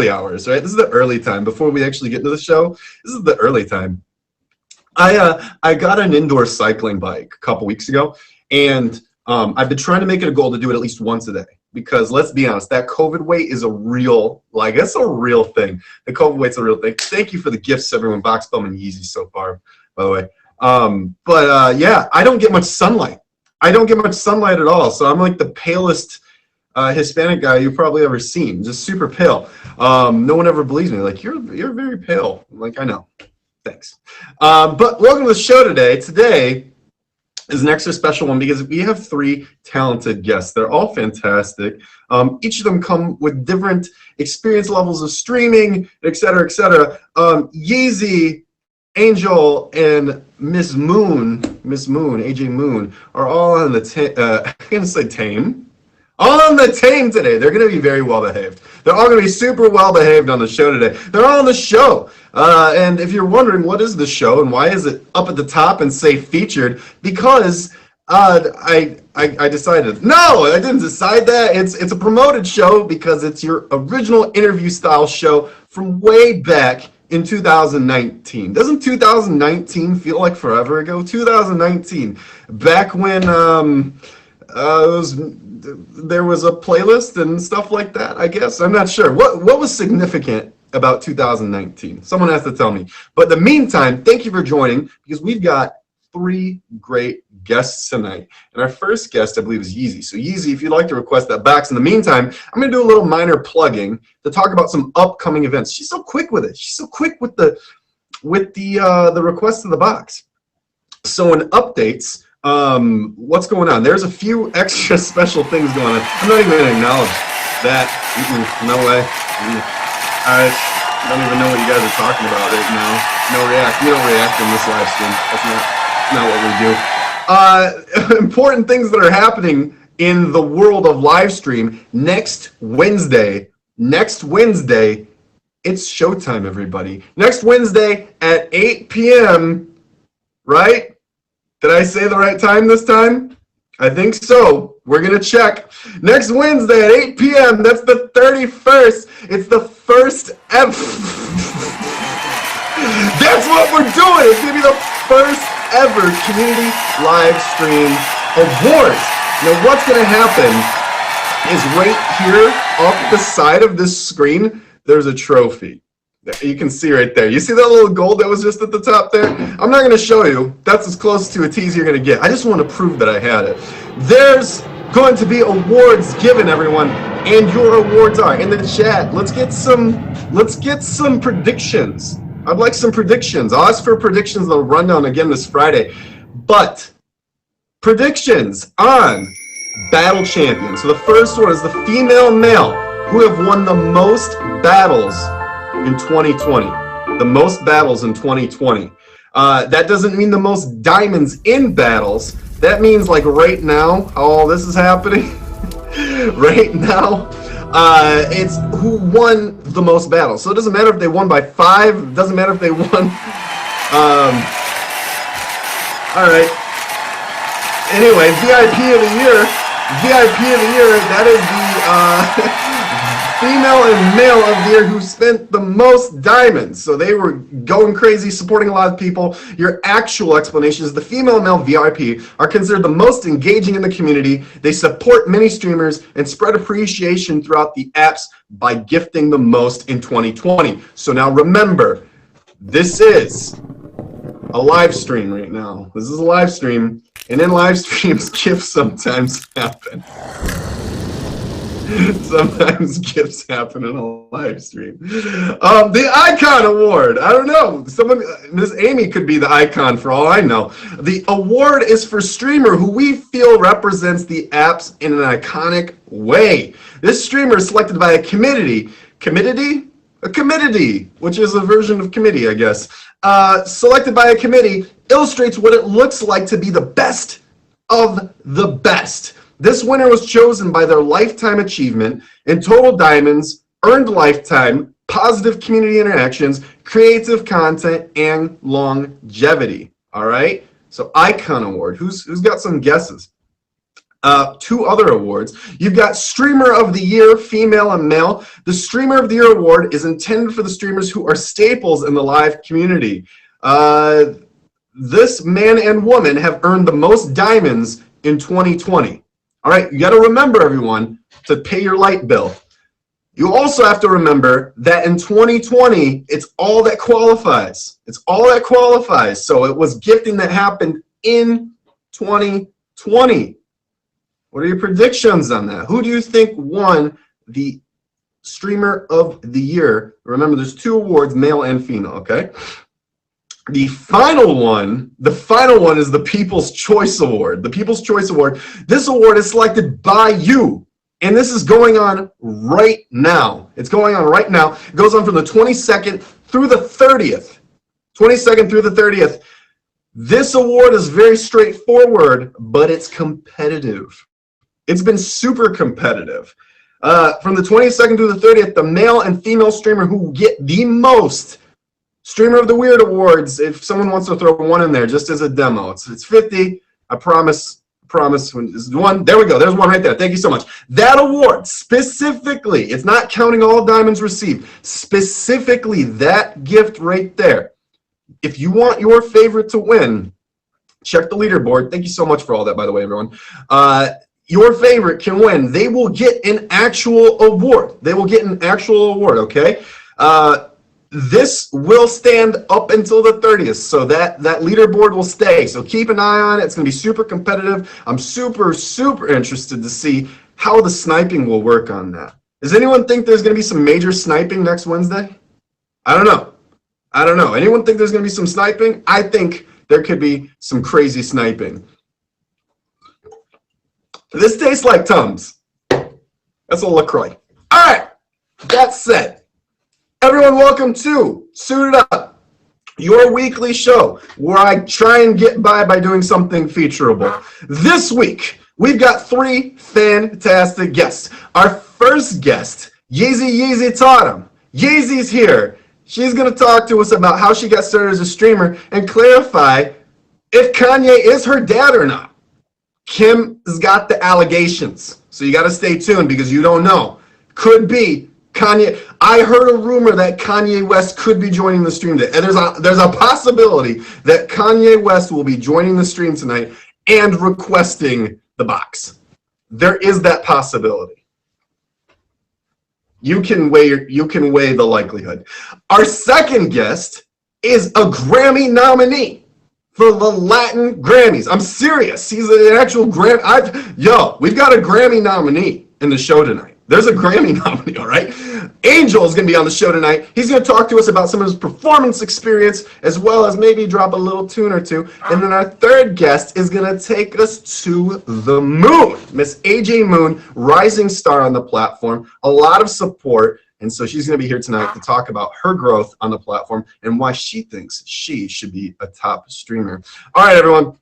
early hours, right? This is the early time before we actually get into the show. This is the early time. I got an indoor cycling bike a couple weeks ago, and I've been trying to make it a goal to do it at least once a day, because let's be honest, that COVID weight is a real, like, it's a real thing. The COVID weight's a real thing. Thank you for the gifts, everyone. Box Bum and Yeezy so far, by the way. Yeah, I don't get much sunlight. I don't get much sunlight at all, so I'm like the palest Hispanic guy you've probably ever seen, just super pale. No one ever believes me. Like, you're very pale. I'm like, I know. Thanks. But welcome to the show today. Today is an extra special one because we have 3 talented guests. They're all fantastic. Each of them come with different experience levels of streaming, et cetera, et cetera. Yeezy, Angel, and Miss Moon, AJ Moon, are all on the I'm gonna say tame. All on the tame today. They're going to be very well behaved. They're all going to be super well behaved on the show today. They're all on the show. And if you're wondering what is the show and why is it up at the top and say featured, because I decided, no, I didn't decide that. It's a promoted show because it's your original interview style show from way back in 2019. Doesn't 2019 feel like forever ago? 2019, back when there was a playlist and stuff like that, I guess. I'm not sure. What was significant about 2019? Someone has to tell me. But in the meantime, thank you for joining, because we've got 3 great guests tonight. And our first guest, I believe, is Yeezy. So Yeezy, if you'd like to request that box. In the meantime, I'm going to do a little minor plugging to talk about some upcoming events. She's so quick with it. She's so quick with the request of the box. So in updates, what's going on? There's a few extra special things going on. I'm not even going to acknowledge that. No way. I don't even know what you guys are talking about right now. No react. We don't react in this live stream. That's not what we do. Important things that are happening in the world of live stream. Next Wednesday, it's showtime, everybody. Next Wednesday at 8 p.m., right? Did I say the right time this time? I think so. We're going to check. Next Wednesday at 8 p.m. That's the 31st. It's the first ever. That's what we're doing. It's going to be the first ever community live stream awards. Now, what's going to happen is right here off the side of this screen, there's a trophy. You can see right there. You see that little gold that was just at the top there? I'm not going to show you. That's as close to a tease you're going to get. I just want to prove that I had it. There's going to be awards given, everyone, and your awards are in the chat. Let's get some predictions. I'd like some predictions. I'll ask for predictions on the rundown again this Friday. But predictions on Battle Champions. So the first one is the female male who have won the most battles in 2020. The most battles in 2020. That doesn't mean the most diamonds in battles. That means, like, right now, oh, this is happening. Right now, it's who won the most battles. So it doesn't matter if they won by 5. It doesn't matter if they won. All right. Anyway, VIP of the year. That is the female and male of the year who spent the most diamonds. So they were going crazy, supporting a lot of people. Your actual explanation is the female and male VIP are considered the most engaging in the community. They support many streamers and spread appreciation throughout the apps by gifting the most in 2020. So now remember, this is a live stream right now. This is a live stream, and in live streams, gifts sometimes happen. Sometimes gifts happen in a live stream. The Icon Award. I don't know. Miss Amy could be the icon for all I know. The award is for streamer who we feel represents the apps in an iconic way. This streamer is selected by a committee. A committee, which is a version of committee, I guess. Selected by a committee, illustrates what it looks like to be the best of the best. This winner was chosen by their lifetime achievement in total diamonds, earned lifetime, positive community interactions, creative content, and longevity. All right? So Icon Award. Who's got some guesses? Two other awards. You've got Streamer of the Year, female and male. The Streamer of the Year award is intended for the streamers who are staples in the live community. This man and woman have earned the most diamonds in 2020. All right, you got to remember, everyone, to pay your light bill. You also have to remember that in 2020, it's all that qualifies. It's all that qualifies. So it was gifting that happened in 2020. What are your predictions on that? Who do you think won the Streamer of the Year? Remember, there's two awards, male and female, okay? The final one is the People's Choice Award. The People's Choice Award, this award is selected by you. And this is going on right now. It's going on right now. It goes on from the 22nd through the 30th. 22nd through the 30th. This award is very straightforward, but it's competitive. It's been super competitive. From the 22nd through the 30th, the male and female streamer who get the most Streamer of the Weird awards, if someone wants to throw one in there just as a demo, it's 50. I promise when this is one. There we go. There's one right there. Thank you so much. That award specifically, it's not counting all diamonds received, specifically that gift right there. If you want your favorite to win, check the leaderboard. Thank you so much for all that, by the way, everyone. Your favorite can win. They will get an actual award. They will get an actual award, okay? This will stand up until the 30th, so that leaderboard will stay. So keep an eye on it. It's going to be super competitive. I'm super, super interested to see how the sniping will work on that. Does anyone think there's going to be some major sniping next Wednesday? I don't know. Anyone think there's going to be some sniping? I think there could be some crazy sniping. This tastes like Tums. That's a LaCroix. All right, that said, everyone, welcome to Suited Up, your weekly show where I try and get by doing something featureable. This week, we've got three fantastic guests. Our first guest, Yeezy Tatum. Yeezy's here. She's going to talk to us about how she got started as a streamer and clarify if Kanye is her dad or not. Kim's got the allegations, so you got to stay tuned because you don't know. Could be Kanye. I heard a rumor that Kanye West could be joining the stream today, and there's a possibility that Kanye West will be joining the stream tonight and requesting the box. There is that possibility. You can weigh the likelihood. Our second guest is a Grammy nominee for the Latin Grammys. I'm serious. He's an actual Grammy. We've got a Grammy nominee in the show tonight. There's a Grammy nominee, all right? Angel is going to be on the show tonight. He's going to talk to us about some of his performance experience, as well as maybe drop a little tune or two. And then our third guest is going to take us to the moon. Miss AJ Moon, rising star on the platform, a lot of support. And so she's going to be here tonight to talk about her growth on the platform and why she thinks she should be a top streamer. All right, everyone.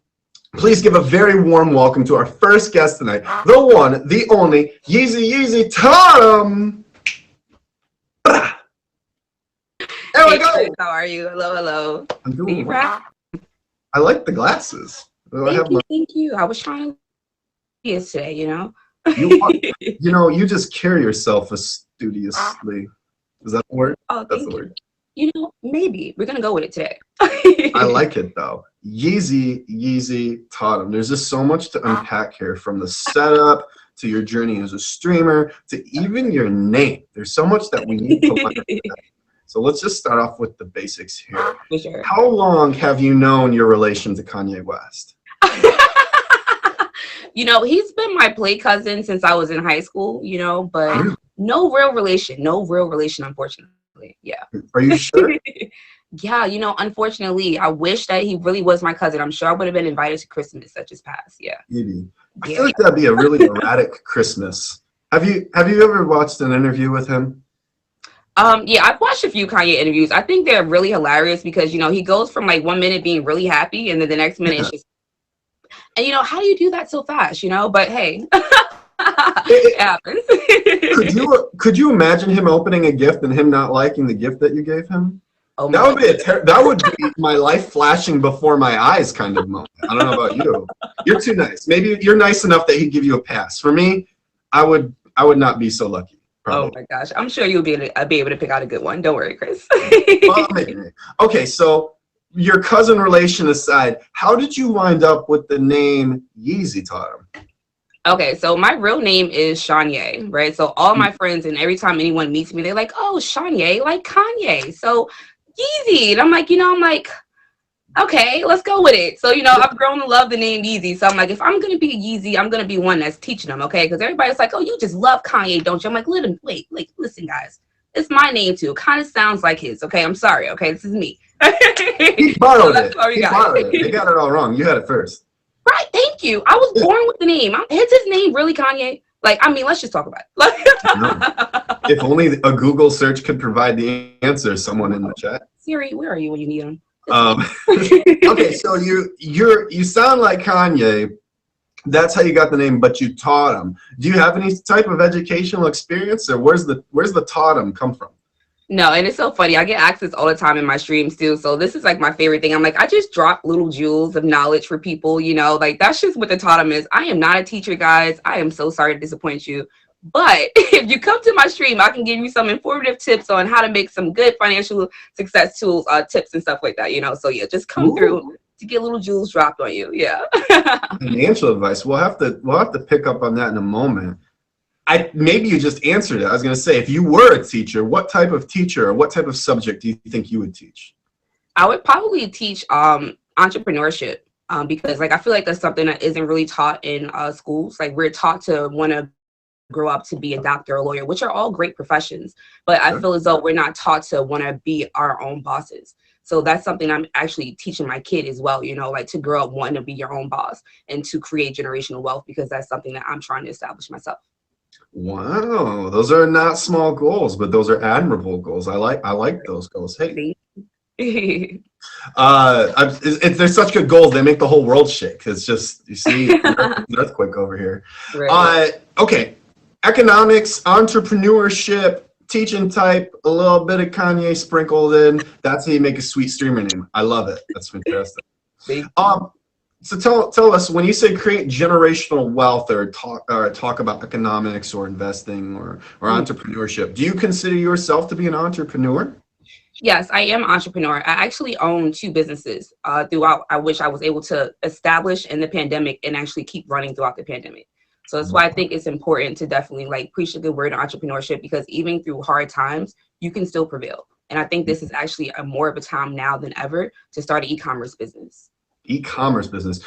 Please give a very warm welcome to our first guest tonight, the one, the only, Yeezy Tatum. There we go. Chris, how are you? Hello. I'm doing well. I like the glasses. Thank you. I was trying to be today, You just carry yourself studiously. Is that the word? Oh, that's the word. Maybe. We're going to go with it today. I like it, though. Yeezy Tatum. There's just so much to unpack here, from the setup to your journey as a streamer to even your name. There's so much that we need to learn. So let's just start off with the basics here. For sure. How long have you known your relation to Kanye West? He's been my play cousin since I was in high school, but no real relation, unfortunately. Yeah. Are you sure? Yeah, unfortunately, I wish that he really was my cousin. I'm sure I would have been invited to Christmas that just passed. Yeah. Maybe. I feel like that'd be a really erratic Christmas. Have you ever watched an interview with him? Yeah, I've watched a few Kanye interviews. I think they're really hilarious because, he goes from like 1 minute being really happy and then the next minute it's just, and how do you do that so fast, But hey, it happens. Could you imagine him opening a gift and him not liking the gift that you gave him? Oh That my would be that would be my life flashing before my eyes kind of moment. I don't know about you. You're too nice. Maybe you're nice enough that he'd give you a pass. For me, I would not be so lucky. Oh Probably. my gosh. I'm sure you'll be able to pick out a good one. Don't worry, Chris. Well, maybe. Okay, so your cousin relation aside, how did you wind up with the name Yeezy Totem? Okay, so my real name is Shanye, right? So all my friends and every time anyone meets me, they're like, "Oh, Shanye, like Kanye." So Yeezy, and I'm like, okay, let's go with it. So I've grown to love the name Yeezy. So I'm like, if I'm gonna be a Yeezy, I'm gonna be one that's teaching them, okay? Because everybody's like, "Oh, you just love Kanye, don't you?" I'm like, wait, like, listen, guys, it's my name too. It kind of sounds like his, okay? I'm sorry, okay? This is me. He borrowed That's it. what we He got. borrowed it. They got it all wrong. You had it first. Right, thank you. I was born with the name. Is his name really Kanye? Like, I mean, let's just talk about No. it. If only a Google search could provide the answer, someone in the chat. Siri, where are you when you need him? Okay, so you sound like Kanye. That's how you got the name, but you taught him. Do you have any type of educational experience, or where's the taught him come from? No, and it's so funny. I get asked this all the time in my streams too. So this is like my favorite thing. I'm like, I just drop little jewels of knowledge for people, like that's just what the Totem is. I am not a teacher, guys. I am so sorry to disappoint you. But if you come to my stream, I can give you some informative tips on how to make some good financial success tools, tips and stuff like that, So yeah, just come through to get little jewels dropped on you. Yeah. Financial advice. We'll have to pick up on that in a moment. Maybe you just answered it. I was going to say, if you were a teacher, what type of teacher or what type of subject do you think you would teach? I would probably teach entrepreneurship because like I feel like that's something that isn't really taught in schools. Like we're taught to want to grow up to be a doctor or lawyer, which are all great professions, but I feel as though we're not taught to want to be our own bosses. So that's something I'm actually teaching my kid as well, like to grow up wanting to be your own boss and to create generational wealth, because that's something that I'm trying to establish myself. Wow, those are not small goals, but those are admirable goals. I like those goals. Hey, they're such good goals. They make the whole world shake. It's just, you see, an earthquake over here. Right. Okay, economics, entrepreneurship, teaching type, a little bit of Kanye sprinkled in. That's how you make a sweet streamer name. I love it. That's fantastic. So tell us, when you say create generational wealth or talk about economics or investing or entrepreneurship, do you consider yourself to be an entrepreneur? Yes, I am an entrepreneur. I actually own 2 businesses throughout, which I was able to establish in the pandemic and actually keep running throughout the pandemic. So that's why I think it's important to definitely like preach a good word of entrepreneurship, because even through hard times, you can still prevail. And I think this is actually more of a time now than ever to start an e-commerce business. E-commerce business.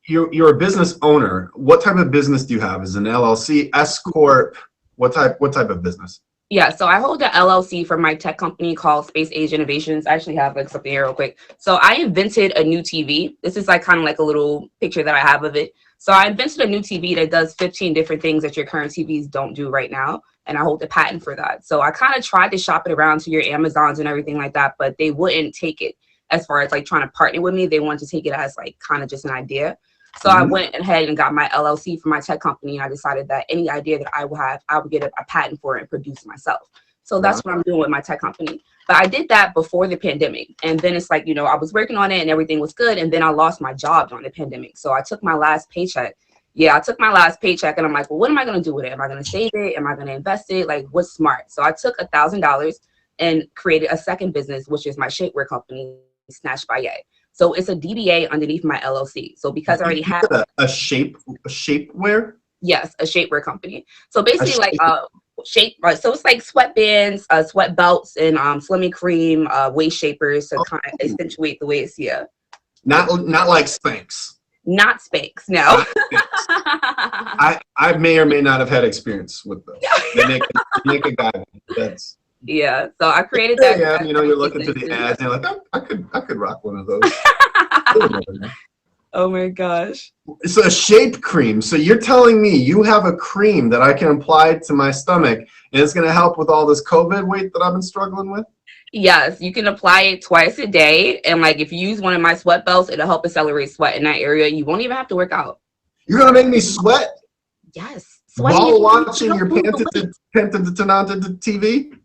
You're a business owner. What type of business do you have? Is it an LLC, S Corp? What type of business? Yeah, so I hold an LLC for my tech company called Space Age Innovations. I actually have like something here real quick. So I invented a new TV. This is like kind of like a little picture that I have of it. So I invented a new TV that does 15 different things that your current TVs don't do right now. And I hold the patent for that. So I kind of tried to shop it around to your Amazons and everything like that, but they wouldn't take it as far as like trying to partner with me. They wanted to take it as like kind of just an idea. So I went ahead and got my LLC for my tech company. And I decided that any idea that I would have, I would get a patent for it and produce it myself. So that's what I'm doing with my tech company. But I did that before the pandemic. And then it's like, I was working on it and everything was good. And then I lost my job during the pandemic. So I took my last paycheck. I took my last paycheck and I'm like, well, what am I going to do with it? Am I going to save it? Am I going to invest it? Like, what's smart? So I took $1,000 and created a second business, which is my shapewear company, Snatched by Ye. So it's a DBA underneath my LLC. So because I already have a shapewear? Yes, a shapewear company. So basically like shape, right? So it's like sweatbands, sweat belts, and Slimming Cream, waist shapers to kind of accentuate the waist. Yeah. Not like Spanx. Not Spanx, no. I may or may not have had experience with those. They make a guy. That's. Yeah, so I created that. Yeah, you're looking through the ads and you're like, I could rock one of those. Oh my gosh. It's a shape cream. So you're telling me you have a cream that I can apply to my stomach and it's going to help with all this COVID weight that I've been struggling with? Yes, you can apply it twice a day. And like if you use one of my sweat belts, it'll help accelerate sweat in that area. You won't even have to work out. You're going to make me sweat? Yes. While watching your Panther TV?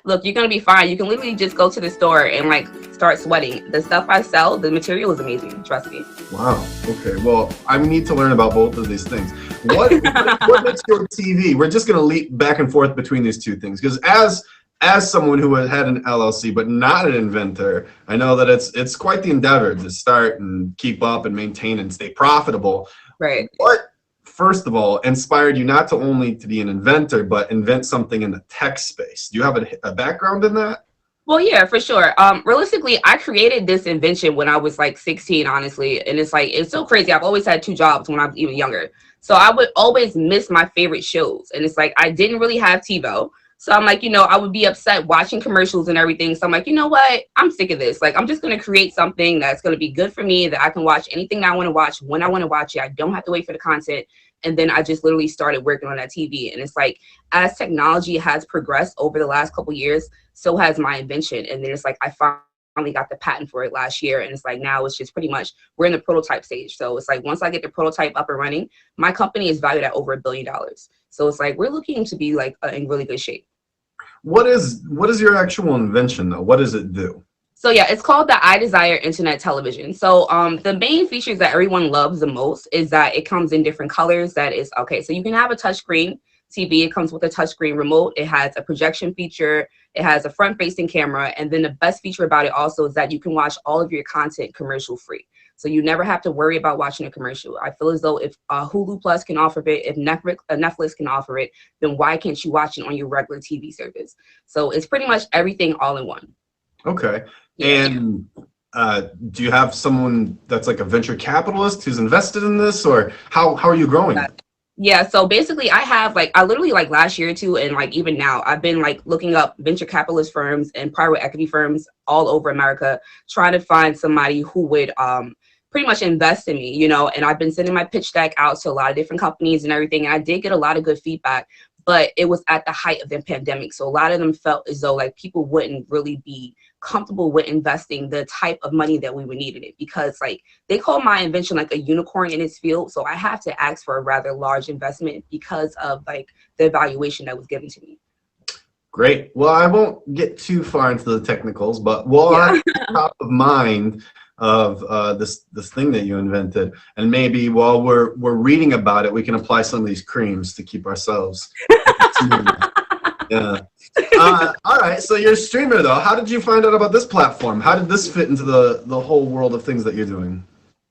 Look, you're gonna be fine. You can literally just go to the store and like start sweating. The stuff I sell, the material is amazing. Trust me. Wow. Okay. Well, I need to learn about both of these things. What makes your TV? We're just going to leap back and forth between these two things because as someone who had an LLC but not an inventor, I know that it's quite the endeavor to start and keep up and maintain and stay profitable. Right. What, first of all, inspired you not to only to be an inventor but invent something in the tech space? Do you have a background in that? Well, yeah, for sure. Realistically, I created this invention when I was like 16, honestly. And it's so crazy. I've always had two jobs when I was even younger. So I would always miss my favorite shows. And it's like, I didn't really have TiVo. So I'm like, I would be upset watching commercials and everything. So I'm like, you know what? I'm sick of this. Like, I'm just going to create something that's going to be good for me, that I can watch anything that I want to watch when I want to watch it. I don't have to wait for the content. And then I just literally started working on that TV. And it's like, as technology has progressed over the last couple of years, so has my invention. And then it's like, I finally got the patent for it last year. And it's like, now it's just pretty much, we're in the prototype stage. So it's like, once I get the prototype up and running, my company is valued at over $1 billion. So it's like, we're looking to be like in really good shape. What is your actual invention though? What does it do? So yeah, it's called the iDesire Internet Television. So the main features that everyone loves the most is that it comes in different colors. That is, okay, so you can have a touchscreen TV. It comes with a touchscreen remote. It has a projection feature. It has a front-facing camera. And then the best feature about it also is that you can watch all of your content commercial-free. So you never have to worry about watching a commercial. I feel as though if Hulu Plus can offer it, if Netflix can offer it, then why can't you watch it on your regular TV service? So it's pretty much everything all in one. Okay. And do you have someone that's like a venture capitalist who's invested in this, or how are you growing? Yeah, so basically I literally like last year or two, and like even now, I've been like looking up venture capitalist firms and private equity firms all over America, trying to find somebody who would pretty much invest in me, and I've been sending my pitch deck out to a lot of different companies and everything. And I did get a lot of good feedback, but it was at the height of the pandemic. So a lot of them felt as though like people wouldn't really be comfortable with investing the type of money that we would need in it, because like they call my invention like a unicorn in its field. So I have to ask for a rather large investment because of like the evaluation that was given to me. Great. Well, I won't get too far into the technicals, but while I'm top of mind of this thing that you invented, and maybe while we're reading about it, we can apply some of these creams to keep ourselves. Yeah. All right. So you're a streamer though. How did you find out about this platform? How did this fit into the whole world of things that you're doing?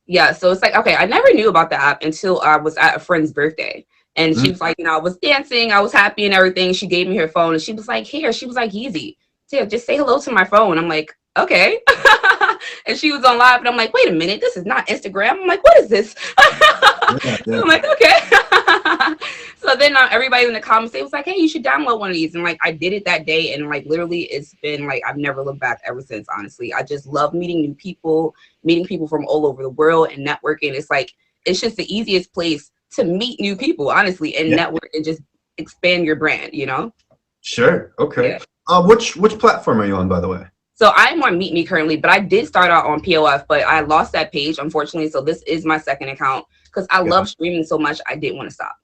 Yeah. So it's like, okay, I never knew about the app until I was at a friend's birthday. And she was like, I was dancing, I was happy and everything. She gave me her phone and she was like, here, she was like, easy. Just say hello to my phone. I'm like, okay. And she was on live and I'm like, wait a minute, this is not Instagram. I'm like, what is this? Yeah. So I'm like, okay. So then everybody in the comments, they was like, hey, you should download one of these. And like, I did it that day. And like, literally it's been like, I've never looked back ever since, honestly. I just love meeting people from all over the world and networking. It's like, it's just the easiest place to meet new people, honestly, and network and just expand your brand, Sure. Okay. Yeah. Which platform are you on, by the way? So I'm on Meet Me currently, but I did start out on POF, but I lost that page, unfortunately. So this is my second account because I love streaming so much. I didn't want to stop,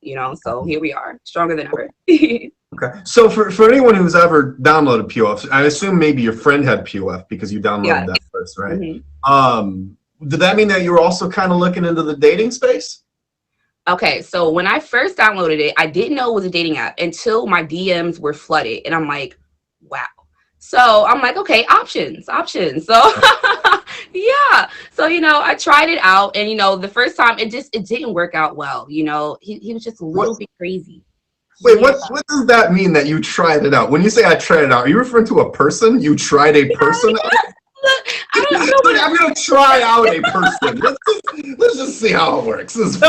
So here we are, stronger than ever. Okay. So for anyone who's ever downloaded POF, I assume maybe your friend had POF because you downloaded that first, right? Mm-hmm. Did that mean that you were also kind of looking into the dating space? Okay, so when I first downloaded it, I didn't know it was a dating app until my DMs were flooded. And I'm like, wow. So I'm like, okay, options. So yeah. So, I tried it out and, the first time it didn't work out well. He was just a little bit crazy. Wait, what does that mean that you tried it out? When you say I tried it out, are you referring to a person? You tried a person out? I don't know. I'm going to try out a person. Let's just see how it works. What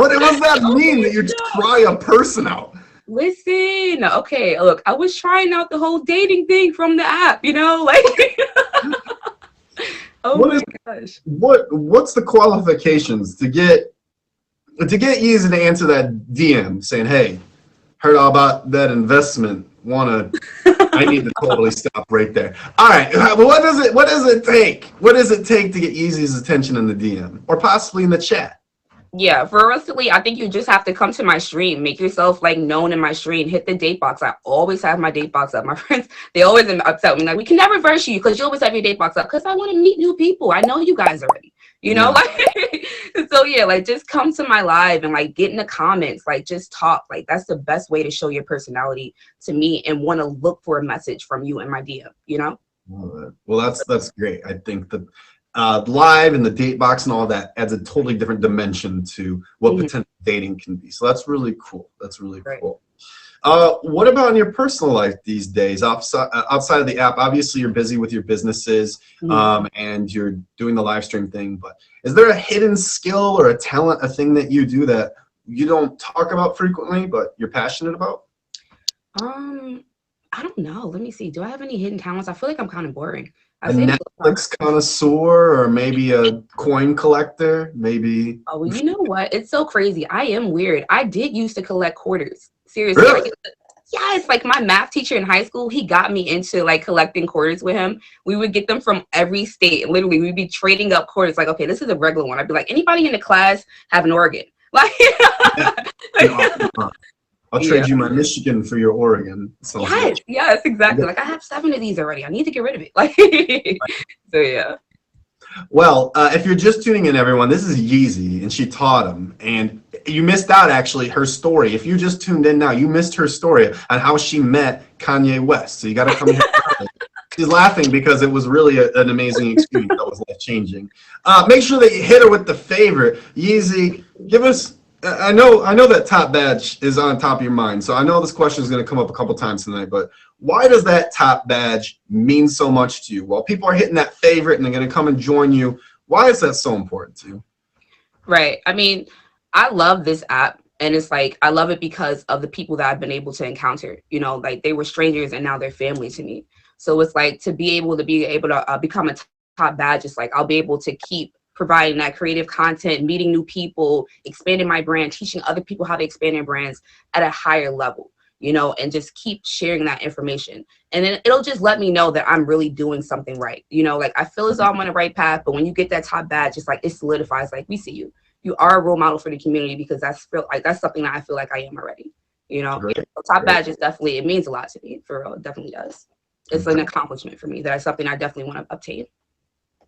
does that mean that you try a person out? Listen, okay, look, I was trying out the whole dating thing from the app, like. Oh my gosh. What's the qualifications to get Yeezy to answer that DM saying, hey, heard all about that investment, I need to totally stop right there. All right, what does it take? What does it take to get Yeezy's attention in the DM or possibly in the chat? Yeah, for realistically, I think you just have to come to my stream, make yourself like known in my stream, hit the date box. I always have my date box up. My friends, they always upset me like, we can never verse you because you always have your date box up. Because I want to meet new people. I know you guys already, you know, Yeah. like so yeah, like just come to my live and like get in the comments, like just talk. Like that's the best way to show your personality to me and want to look for a message from you in my DM, you know? Well, that's great. I think that live and the date box and all that adds a totally different dimension to what Mhm. potential dating can be. So that's really cool. That's really Right. cool. What about in your personal life these days? Outside of the app, obviously you're busy with your businesses Mhm. and you're doing the live stream thing. But is there a hidden skill or a talent, a thing that you do that you don't talk about frequently, but you're passionate about? Um, I don't know. Let me see. Do I have any hidden talents? I feel like I'm kind of boring. I A say this all the time. Netflix connoisseur or maybe a coin collector? Maybe. Oh, well, you know what? It's so crazy. I am weird. I did used to collect quarters. Seriously. Really? Yes, like my math teacher in high school, he got me into like collecting quarters with him. We would get them from every state. Literally, we'd be trading up quarters. Like, okay, this is a regular one. I'd be like, anybody in the class have an Oregon? Like, Yeah. I'll yeah. trade you my Michigan for your Oregon. Sounds good. Yes, exactly. Like I have 7 of these already. I need to get rid of it. Like, so yeah. Well, if you're just tuning in, everyone, this is Yeezy, and she taught him. And you missed out, actually, her story. If you just tuned in now, you missed her story on how she met Kanye West. So you got to come here. She's laughing because it was really an amazing experience that was life-changing. Make sure that you hit her with the favorite. Yeezy, give us... I know that top badge is on top of your mind, so I know this question is going to come up a couple times tonight, but why does that top badge mean so much to you? While people are hitting that favorite and they're going to come and join you, why is that so important to you? Right. I mean, I love this app and it's like I love it because of the people that I've been able to encounter. You know, like they were strangers and now they're family to me. So it's like to be able to become a top badge. It's like I'll be able to keep providing that creative content, meeting new people, expanding my brand, teaching other people how to expand their brands at a higher level, you know, and just keep sharing that information. And then it'll just let me know that I'm really doing something right. You know, like I feel as though I'm on the right path, but when you get that top badge, it's like it solidifies, like we see you. You are a role model for the community because that's something that I feel like I am already. You know, Great. so top badge is definitely, it means a lot to me, for real. It definitely does. It's an accomplishment for me. That's something I definitely want to obtain.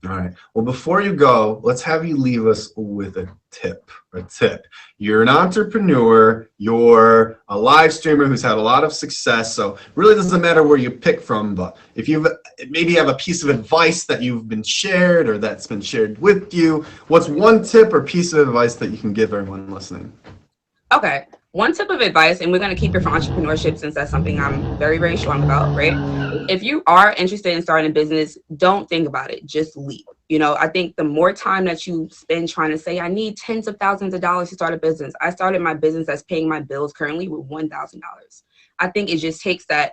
All right. Well, before you go, let's have you leave us with a tip. You're an entrepreneur. You're a live streamer who's had a lot of success. So it really doesn't matter where you pick from, but if you maybe have a piece of advice that you've been shared or that's been shared with you, what's one tip or piece of advice that you can give everyone listening? Okay. One tip of advice, and we're going to keep it for entrepreneurship since that's something I'm very, very strong about, right? If you are interested in starting a business, don't think about it. Just leap. You know, I think the more time that you spend trying to say, I need tens of thousands of dollars to start a business. I started my business that's paying my bills currently with $1,000. I think it just takes that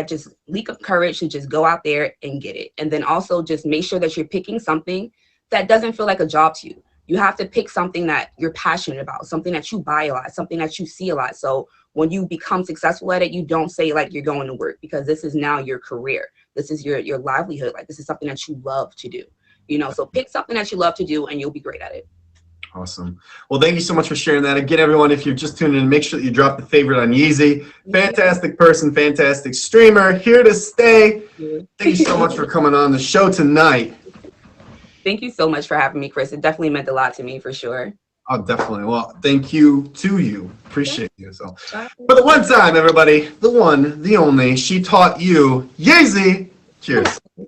just leap of courage to just go out there and get it. And then also just make sure that you're picking something that doesn't feel like a job to you. You have to pick something that you're passionate about, something that you buy a lot, something that you see a lot. So when you become successful at it, you don't say like you're going to work, because this is now your career. This is your livelihood. Like this is something that you love to do, you know, so pick something that you love to do and you'll be great at it. Awesome. Well, thank you so much for sharing that. Again, everyone, if you're just tuning in, make sure that you drop the favorite on Yeezy. Fantastic person, fantastic streamer, here to stay. Thank you so much for coming on the show tonight. Thank you so much for having me, Chris. It definitely meant a lot to me, for sure. Oh, definitely. Well, thank you to you. Appreciate you. So, for the one time, everybody, the one, the only, she taught you, Yeezy. Cheers. The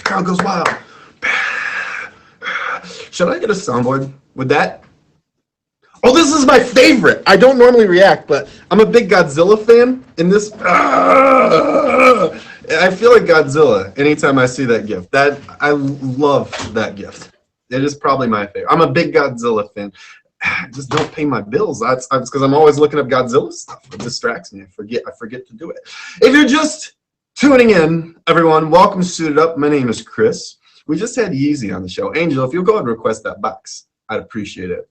crowd goes wild. Should I get a soundboard with that? Oh, this is my favorite. I don't normally react, but I'm a big Godzilla fan. In this, I feel like Godzilla anytime I see that gift. That I love that gift. It is probably my favorite. I'm a big Godzilla fan. Just don't pay my bills. That's because I'm always looking up Godzilla stuff. It distracts me. I forget to do it. If you're just tuning in, everyone, welcome to Suited Up. My name is Chris. We just had Yeezy on the show. Angel, if you'll go ahead and request that box, I'd appreciate it.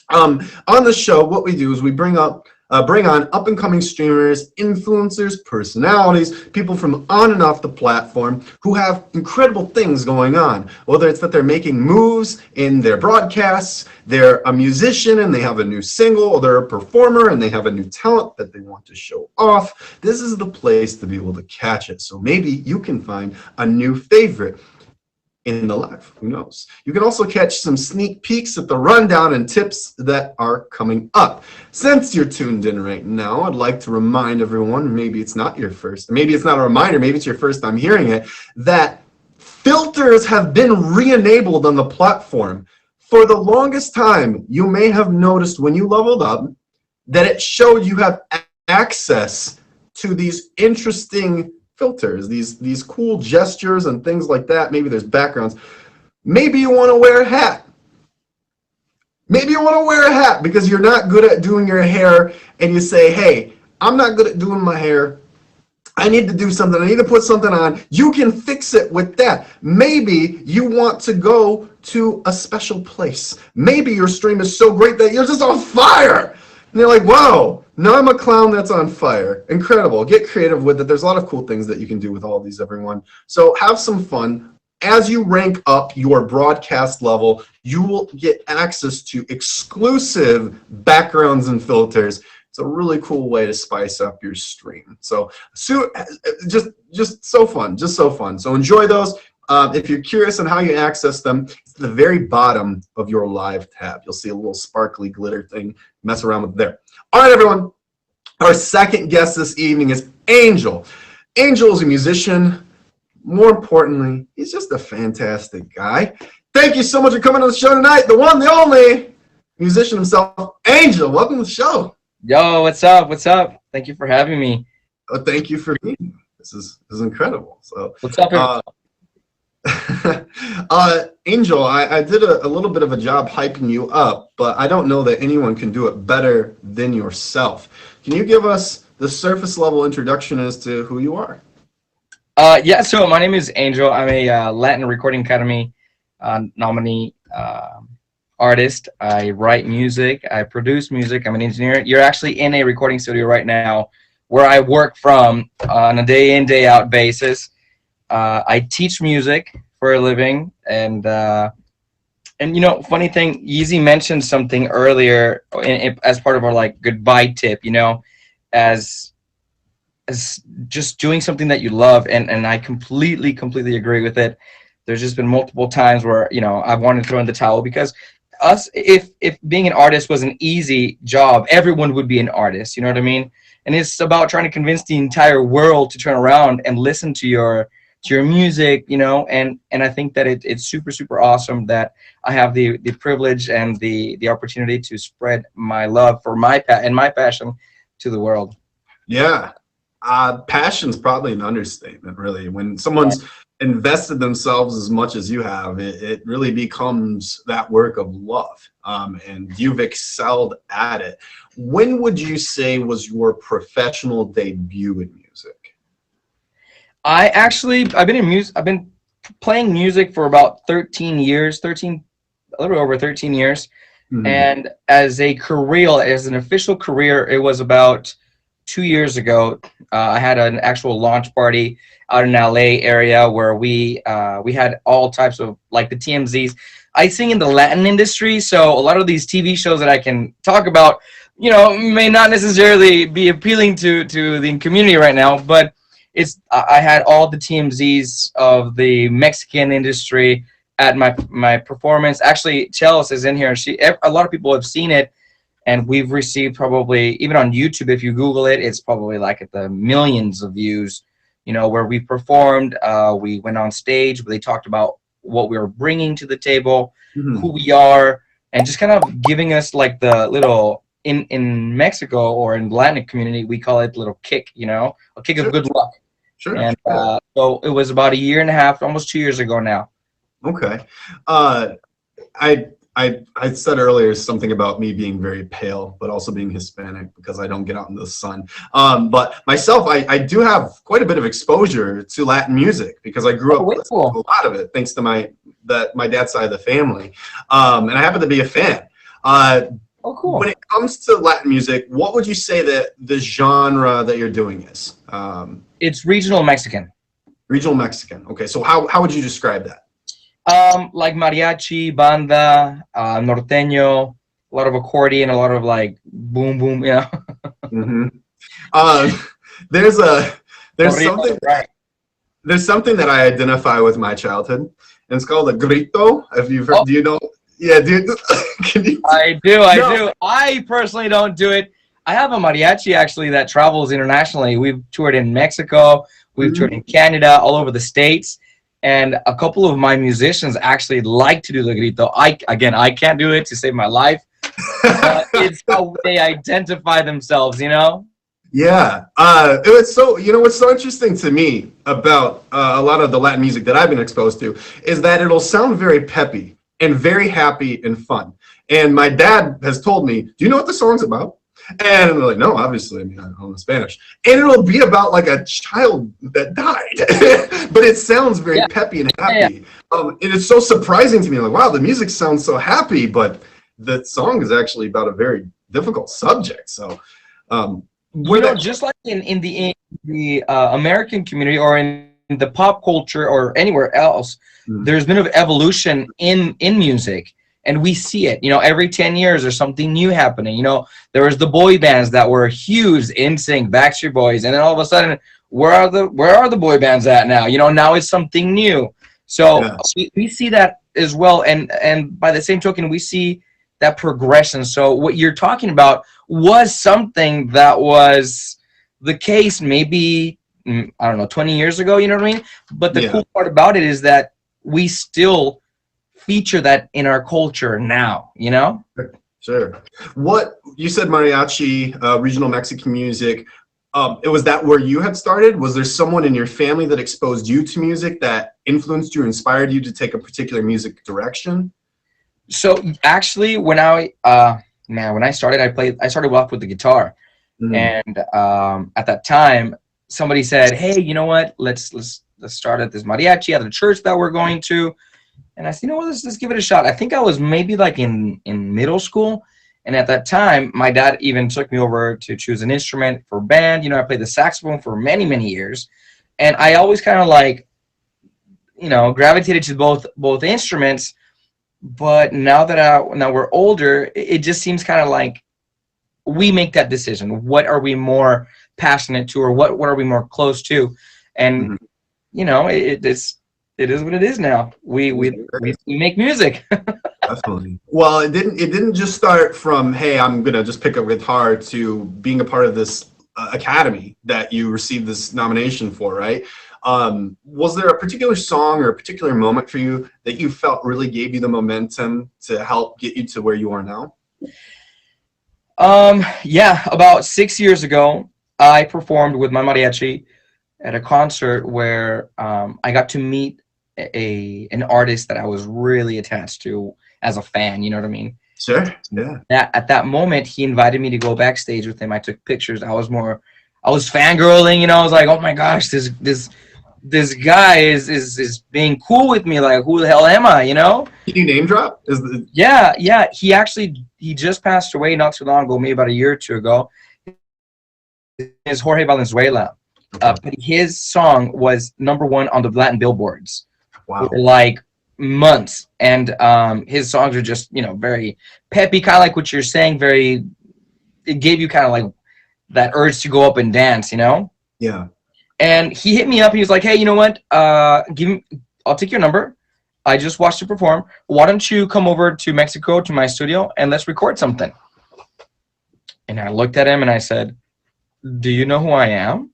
On the show, what we do is we bring up bring on up-and-coming streamers, influencers, personalities, people from on and off the platform who have incredible things going on. Whether it's that they're making moves in their broadcasts, they're a musician and they have a new single, or they're a performer and they have a new talent that they want to show off. This is the place to be able to catch it. So maybe you can find a new favorite in the live, who knows? You can also catch some sneak peeks at the rundown and tips that are coming up. Since you're tuned in right now, I'd like to remind everyone, maybe it's not your first, maybe it's not a reminder, maybe it's your first time hearing it, that filters have been re-enabled on the platform. For the longest time, you may have noticed when you leveled up that it showed you have access to these interesting filters, these cool gestures and things like that. Maybe there's backgrounds. Maybe you want to wear a hat. Maybe you want to wear a hat because you're not good at doing your hair and you say, hey, I'm not good at doing my hair. I need to do something. I need to put something on. You can fix it with that. Maybe you want to go to a special place. Maybe your stream is so great that you're just on fire. And you're like, whoa, now I'm a clown that's on fire. Incredible. Get creative with it. There's a lot of cool things that you can do with all of these, everyone. So have some fun. As you rank up your broadcast level, you will get access to exclusive backgrounds and filters. It's a really cool way to spice up your stream. So just so fun, just so fun. So enjoy those. If you're curious on how you access them, it's at the very bottom of your live tab. You'll see a little sparkly glitter thing. Mess around with there. All right, everyone. Our second guest this evening is Angel. Angel is a musician. More importantly, he's just a fantastic guy. Thank you so much for coming on the show tonight. The one, the only musician himself, Angel. Welcome to the show. Yo, what's up? What's up? Thank you for having me. Oh, thank you for being here. This is incredible. So what's up? Angel, I did a little bit of a job hyping you up, but I don't know that anyone can do it better than yourself. Can you give us the surface level introduction as to who you are? Yeah, so my name is Angel. I'm a Latin Recording Academy nominee artist. I write music. I produce music. I'm an engineer. You're actually in a recording studio right now where I work from on a day in, day out basis. I teach music for a living, and you know, funny thing, Yeezy mentioned something earlier as part of our like goodbye tip, you know, as just doing something that you love, and I completely agree with it. There's just been multiple times where, you know, I've wanted to throw in the towel because if being an artist was an easy job, everyone would be an artist, you know what I mean? And it's about trying to convince the entire world to turn around and listen to your music, you know, and I think that it's super awesome that I have the privilege and the opportunity to spread my love for my passion to the world. Yeah, passion's probably an understatement, really. When someone's invested themselves as much as you have, it really becomes that work of love, and you've excelled at it. When would you say was your professional debut in music? I've been playing music for about 13 years, a little over 13 years. Mm-hmm. And as an official career, it was about 2 years ago. I had an actual launch party out in LA area where we had all types of, like, the TMZs. I sing in the Latin industry, so a lot of these TV shows that I can talk about, you know, may not necessarily be appealing to the community right now, but I had all the TMZs of the Mexican industry at my performance. Actually, Chels is in here. A lot of people have seen it, and we've received probably, even on YouTube, if you Google it, it's probably like at the millions of views, you know, where we performed. We went on stage, where they talked about what we were bringing to the table, mm-hmm. who we are, and just kind of giving us like the little, in Mexico or in the Latin community, we call it little kick, you know, a kick of good luck. Sure. And so it was about 1.5 years, almost 2 years ago now. Okay. I said earlier something about me being very pale, but also being Hispanic because I don't get out in the sun. But myself, I do have quite a bit of exposure to Latin music because I grew up with a lot of it, thanks to my dad's side of the family. And I happen to be a fan. Oh, cool. When it comes to Latin music, what would you say that the genre that you're doing is? It's regional Mexican. Regional Mexican. Okay, so how would you describe that? Like mariachi, banda, norteño, a lot of accordion, a lot of like boom boom, you know. Hmm. There's something Right. there's something that I identify with my childhood, and it's called a grito. If you've heard, Oh. do you know? Yeah, dude. Can you? I do. No. I personally don't do it. I have a mariachi actually that travels internationally. We've toured in Mexico, we've toured in Canada, all over the states, and a couple of my musicians actually like to do the grito. I can't do it to save my life. It's how they identify themselves, you know. Yeah, it was so, what's so interesting to me about a lot of the Latin music that I've been exposed to is that it'll sound very peppy and very happy and fun. And my dad has told me, do you know what the song's about? And I'm like, no, obviously, I mean, I don't know Spanish. And it'll be about like a child that died, but it sounds very peppy and happy. And it's so surprising to me, like, wow, the music sounds so happy, but the song is actually about a very difficult subject. So, Just like in the American community or in the pop culture or anywhere else, there's been an evolution in music, and we see it. Every 10 years there's something new happening. There was the boy bands that were huge, NSYNC, Backstreet Boys, and then all of a sudden, where are the boy bands at now? Now it's something new. So we see that as well, and by the same token, we see that progression. So what you're talking about was something that was the case maybe, I don't know, 20 years ago, you know what I mean? But the cool part about it is that we still feature that in our culture now, Sure. What you said, mariachi, regional Mexican music, it was that where you had started? Was there someone in your family that exposed you to music that influenced you, inspired you to take a particular music direction? So actually, when I started, I started off with the guitar, and at that time, somebody said, "Hey, you know what? Let's start at this mariachi at the church that we're going to." And I said, "You know what? Let's give it a shot." I think I was maybe like in middle school, and at that time, my dad even took me over to choose an instrument for band. I played the saxophone for many years, and I always kind of like, gravitated to both instruments. But now that we're older, it just seems kind of like we make that decision. What are we more passionate to, or what are we more close to? And it is what it is now. We make music. Definitely. Well, it didn't just start from, hey, I'm gonna just pick up guitar, to being a part of this academy that you received this nomination for, right? Was there a particular song or a particular moment for you that you felt really gave you the momentum to help get you to where you are now? About 6 years ago, I performed with my mariachi at a concert where I got to meet an artist that I was really attached to as a fan, you know what I mean? Sure, yeah. At that moment, he invited me to go backstage with him. I took pictures. I was fangirling, I was like, oh my gosh, this guy is being cool with me. Like, who the hell am I, Can you name drop? Yeah. He just passed away not too long ago, maybe about a year or two ago. Is Jorge Valenzuela. But his song was #1 on the Latin billboards. Wow. For like months. And his songs are just, very peppy, kind of like what you're saying, it gave you kind of like that urge to go up and dance, Yeah. And he hit me up. He was like, "Hey, you know what? I'll take your number. I just watched you perform. Why don't you come over to Mexico to my studio and let's record something?" And I looked at him and I said, "Do you know who I am?"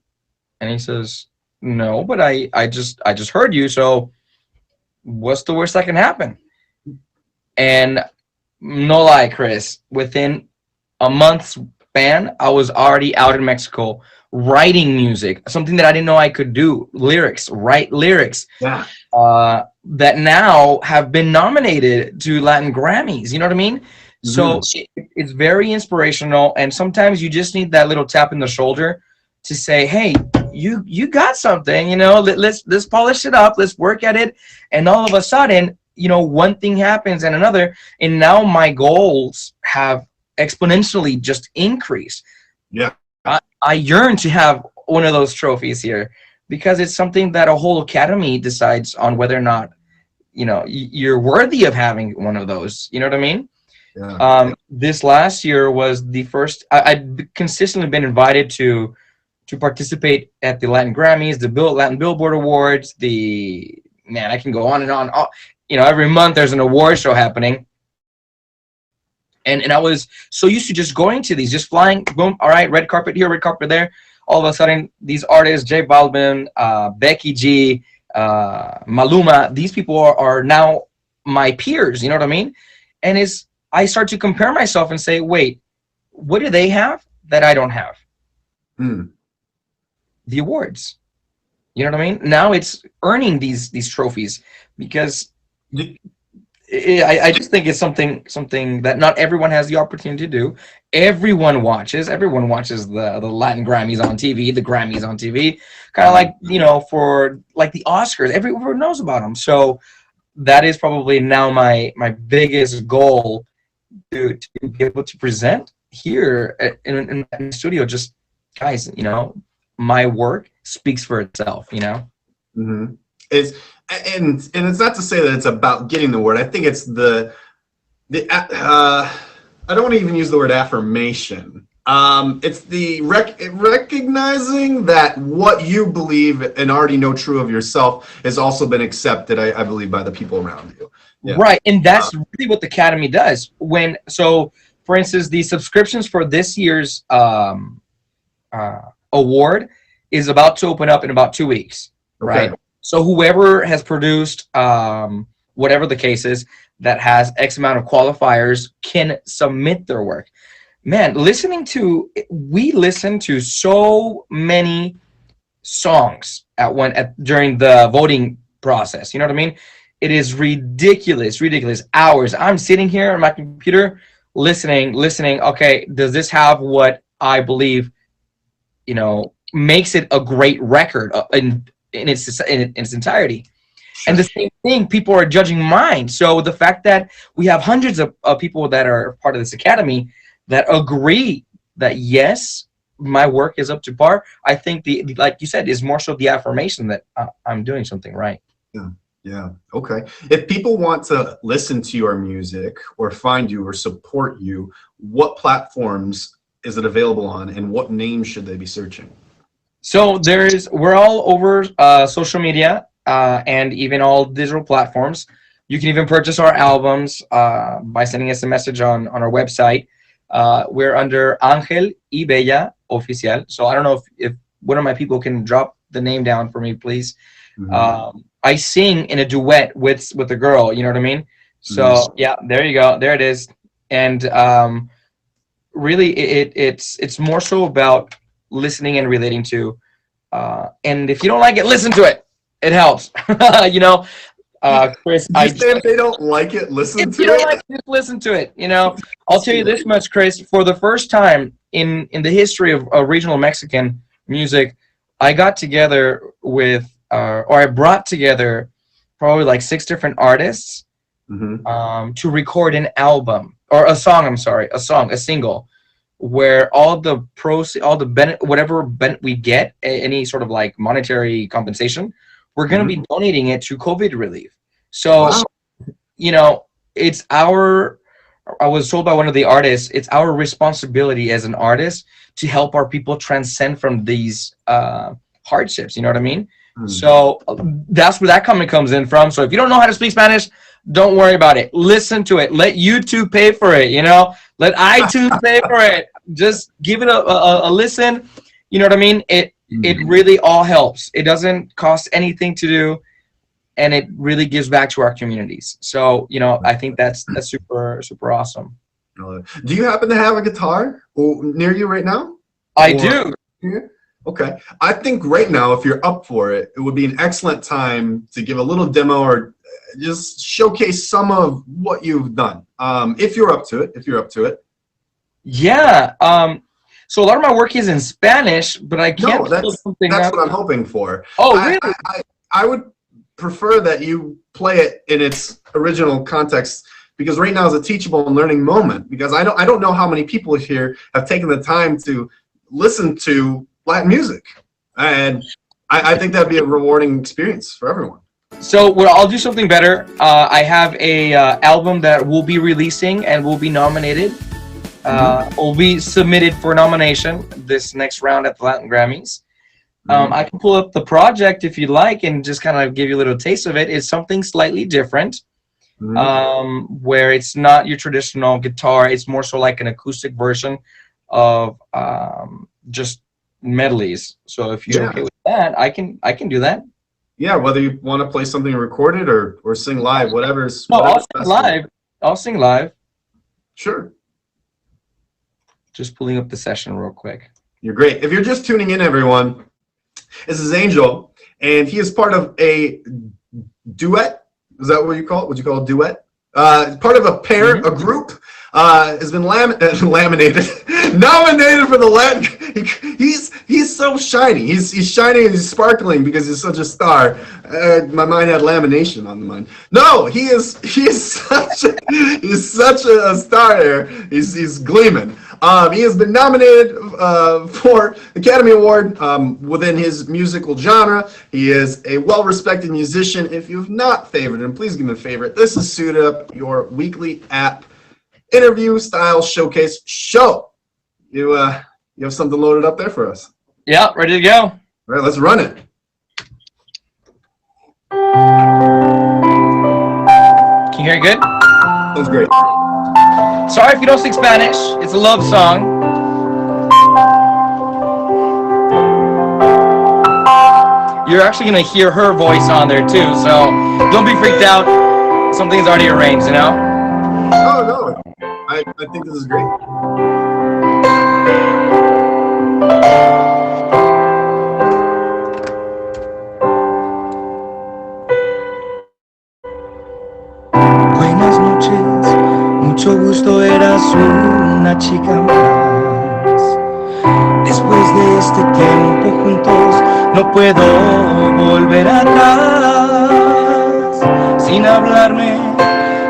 And he says, "No, but I just heard you. So what's the worst that can happen?" And no lie, Chris, within a month's span, I was already out in Mexico writing music, something that I didn't know I could do. Write lyrics. Yeah. That now have been nominated to Latin Grammys. You know what I mean? So it's very inspirational, and sometimes you just need that little tap in the shoulder to say, "Hey, you got something. Let's polish it up. Let's work at it." And all of a sudden, one thing happens and another, and now my goals have exponentially just increase. Yeah. I yearn to have one of those trophies here because it's something that a whole academy decides on whether or not, you know, you're worthy of having one of those. You know what I mean? Yeah. This last year was the first. I'd consistently been invited to participate at the Latin Grammys, the Latin Billboard Awards. I can go on and on. You know, every month there's an award show happening. And I was so used to just going to these, just flying, boom, all right, red carpet here, red carpet there. All of a sudden, these artists, J Balvin, Becky G, Maluma, these people are now my peers, you know what I mean? And I start to compare myself and say, wait, what do they have that I don't have? The awards. You know what I mean? Now it's earning these trophies because I just think it's something that not everyone has the opportunity to do. Everyone watches the Latin Grammys on TV, the Grammys on TV, kind of like, you know, for like the Oscars, everyone knows about them. So that is probably now my biggest goal to be able to present here in the studio. Just guys, you know, my work speaks for itself, you know. Mm-hmm. And it's not to say that it's about getting the word. I think it's I don't want to even use the word affirmation. It's the recognizing that what you believe and already know true of yourself has also been accepted, I believe, by the people around you. Yeah. Right, and that's really what the Academy does. For instance, the subscriptions for this year's award is about to open up in about 2 weeks, right? Okay. So whoever has produced, whatever the case is, that has X amount of qualifiers can submit their work. Man, we listen to so many songs during the voting process. You know what I mean? It is ridiculous. Hours. I'm sitting here on my computer listening. Okay, does this have what I believe, you know, makes it a great record in its entirety? And the same thing, people are judging mine. So the fact that we have hundreds of people that are part of this academy that agree that yes, my work is up to par, I think like you said, is more so the affirmation that I'm doing something right. Yeah. Okay. If people want to listen to your music or find you or support you, what platforms is it available on, and what names should they be searching? So we're all over social media and even all digital platforms. You can even purchase our albums by sending us a message on our website. We're under Angel y Bella Oficial. So I don't know if one of my people can drop the name down for me, please. Mm-hmm. I sing in a duet with a girl, you know what I mean? So yeah, there you go. There it is. And really it's more so about listening and relating to. And if you don't like it, listen to it. It helps. You know, Chris, if they don't like it, listen to it. Just listen to it. You know, I'll tell you this much, Chris. For the first time in the history of regional Mexican music, I got together with, or I brought together probably like 6 different artists to record an album or a song. A single, where all the whatever we get, any sort of like monetary compensation, we're going to be donating it to COVID relief. So, you know, I was told by one of the artists, it's our responsibility as an artist to help our people transcend from these hardships. You know what I mean? So that's where that comment comes in from. So if you don't know how to speak Spanish, don't worry about it. Listen to it. Let YouTube pay for it, you know? Let iTunes pay for it. Just give it a listen. You know what I mean? It really all helps. It doesn't cost anything to do, and it really gives back to our communities. So, you know, I think that's super, super awesome. Do you happen to have a guitar near you right now? I do. Okay. I think right now, if you're up for it, it would be an excellent time to give a little demo or just showcase some of what you've done. If you're up to it. Yeah. So a lot of my work is in Spanish, but I can't. No, that's what I'm hoping for. Oh, really? I would prefer that you play it in its original context because right now is a teachable and learning moment, because I don't know how many people here have taken the time to listen to Latin music, and I think that'd be a rewarding experience for everyone. So I'll do something better. I have a album that we'll be releasing and will be nominated. Will be submitted for nomination this next round at the Latin Grammys. I can pull up the project if you'd like and just kind of give you a little taste of it. It's something slightly different, where it's not your traditional guitar. It's more so like an acoustic version of just medleys. So if you're okay with that, I can do that. Yeah, whether you want to play something recorded or sing live, whatever's. No, whatever's I'll sing live. I'll sing live. Sure. Just pulling up the session real quick. You're great. If you're just tuning in, everyone, this is Angel, and he is part of a duet. Is that what you call it? Would you call it duet? Part of a pair, a group. Has been laminated, nominated for the Latin. He's so shiny. He's shiny and he's sparkling because he's such a star. My mind had lamination on the mind. No, he is such a star there. He's gleaming. He has been nominated for Academy Award within his musical genre. He is a well-respected musician. If you've not favored him, please give him a favorite. This is Suit Up, your weekly app interview style showcase show. You have something loaded up there for us? Yeah, ready to go. All right, let's run it. Can you hear it good? That's great. Sorry if you don't speak Spanish. It's a love song. You're actually going to hear her voice on there too, so don't be freaked out. Something's already arranged, you know? Oh, no. I think this is great. Buenas noches, mucho gusto, eras una chica más. Después de este tiempo juntos, no puedo volver atrás. Sin hablarme,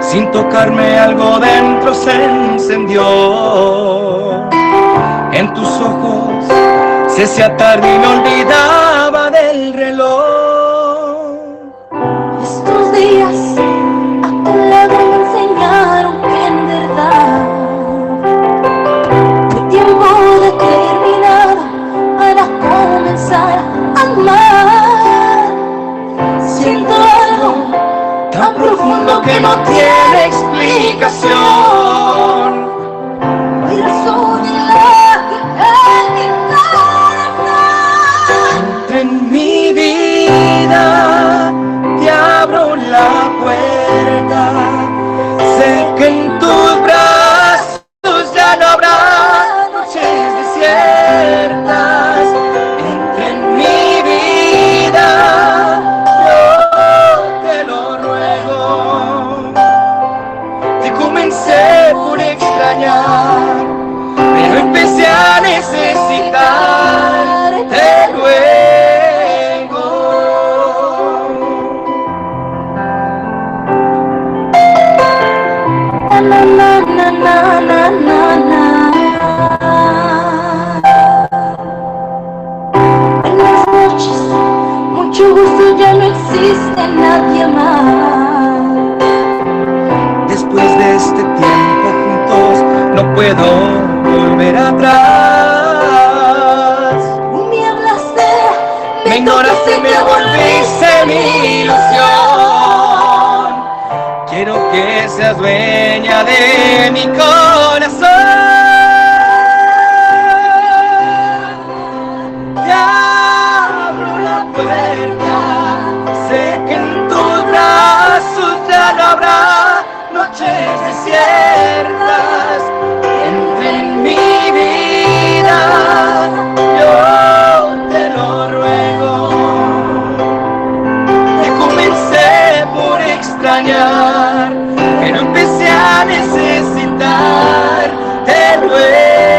sin tocarme, algo dentro se encendió. En tus ojos se hacía tarde y me olvidaba del reloj. Estos días a tu lado me enseñaron que en verdad mi tiempo de terminar para comenzar a amar. Siento algo Tan profundo que no tiene explicación. y razón en la que Entra en mi vida, te abro la puerta. Sé que en tus brazos ya no habrá noches desiertas. Entra en mi vida, yo te lo ruego. Te comencé por extrañar, pero empecé a necesitarte luego. na na na na na na na. Buenas noches, mucho gusto, ya no existe nadie más. Después de este tiempo juntos, no puedo volver atrás. Me hablaste, Me ignoraste y me volviste mi ilusión. Quiero que seas dueña de mi corazón. Te abro la puerta. Sé que en tus brazos ya no habrá noches desiertas. Entra en mi vida, yo te lo ruego. Te comencé por extrañar, pero empecé a necesitarte luego.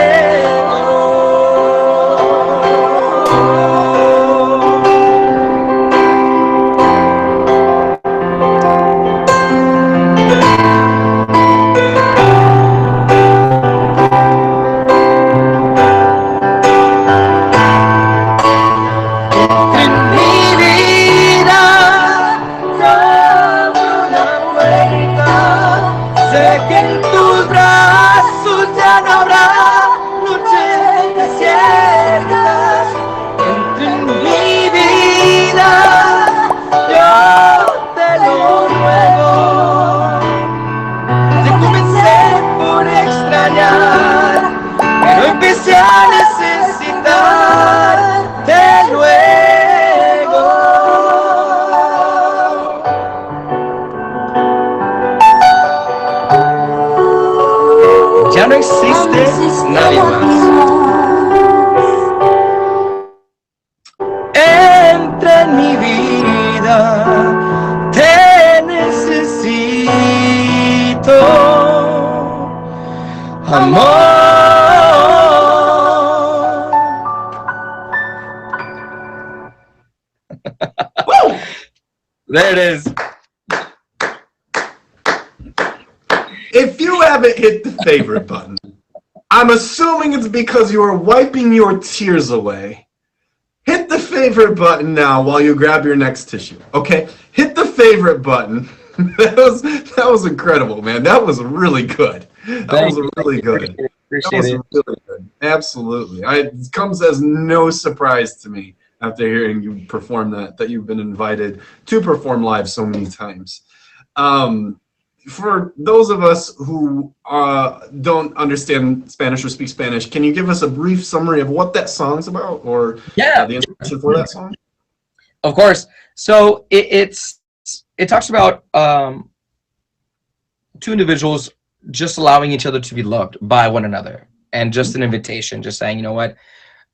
existe nadie más. Entra en mi vida, te necesito, amor. There it is. If you haven't hit the favorite button, I'm assuming it's because you are wiping your tears away. Hit the favorite button now while you grab your next tissue. Okay? Hit the favorite button. That was incredible, man. That was really good. That was really good. Appreciate it. Really good. Absolutely. It comes as no surprise to me after hearing you perform that you've been invited to perform live so many times. For those of us who don't understand Spanish or speak Spanish, can you give us a brief summary of what that song's about, or the inspiration for that song? Of course. So it talks about two individuals just allowing each other to be loved by one another, and just an invitation, just saying, you know what,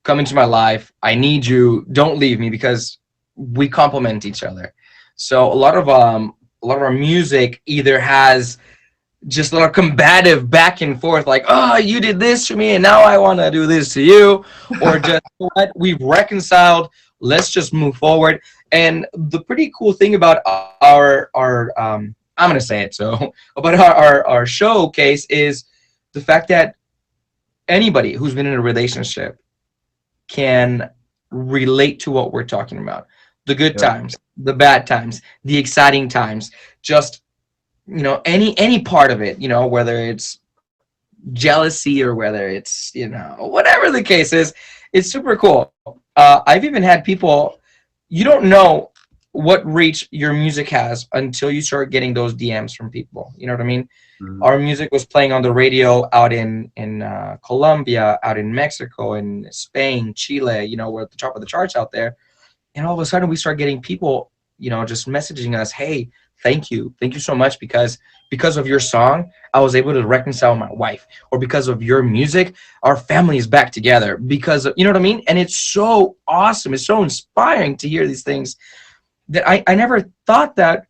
come into my life. I need you. Don't leave me, because we complement each other. So a lot of our music either has just a lot of combative back and forth, like, oh, you did this to me and now I want to do this to you, or just what, we've reconciled, let's just move forward. And the pretty cool thing about our I'm going to say it, so about our showcase is the fact that anybody who's been in a relationship can relate to what we're talking about. The good times, the bad times, the exciting times, just, you know, any part of it, you know, whether it's jealousy or whether it's, you know, whatever the case is, it's super cool. I've even had people, you don't know what reach your music has until you start getting those DMs from people. You know what I mean? Mm-hmm. Our music was playing on the radio out in Colombia, out in Mexico, in Spain, Chile, you know, we're at the top of the charts out there. And all of a sudden we start getting people, you know, just messaging us, hey, thank you so much, because of your song, I was able to reconcile my wife, or because of your music, our family is back together, because of, you know what I mean? And it's so awesome. It's so inspiring to hear these things that I never thought that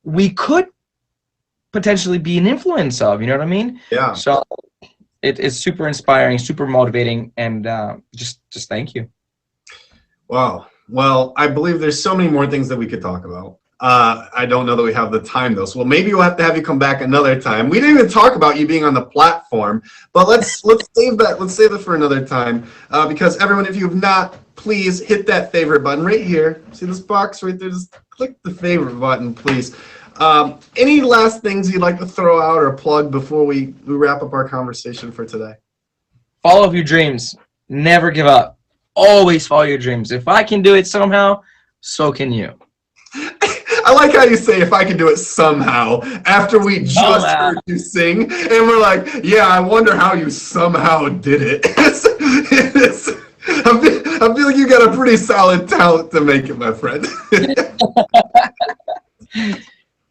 we could potentially be an influence of, you know what I mean? Yeah. So it is super inspiring, super motivating, and just thank you. Wow. Well, I believe there's so many more things that we could talk about. I don't know that we have the time, though. So, well, maybe we'll have to have you come back another time. We didn't even talk about you being on the platform, but let's save that. Let's save it for another time, because everyone, if you have not, please hit that favorite button right here. See this box right there? Just click the favorite button, please. Any last things you'd like to throw out or plug before we wrap up our conversation for today? Follow your dreams. Never give up. Always follow your dreams. If I can do it somehow, so can you. I like how you say, if I can do it somehow, after we just heard you sing, and we're like, yeah, I wonder how you somehow did it. I feel like you got a pretty solid talent to make it, my friend.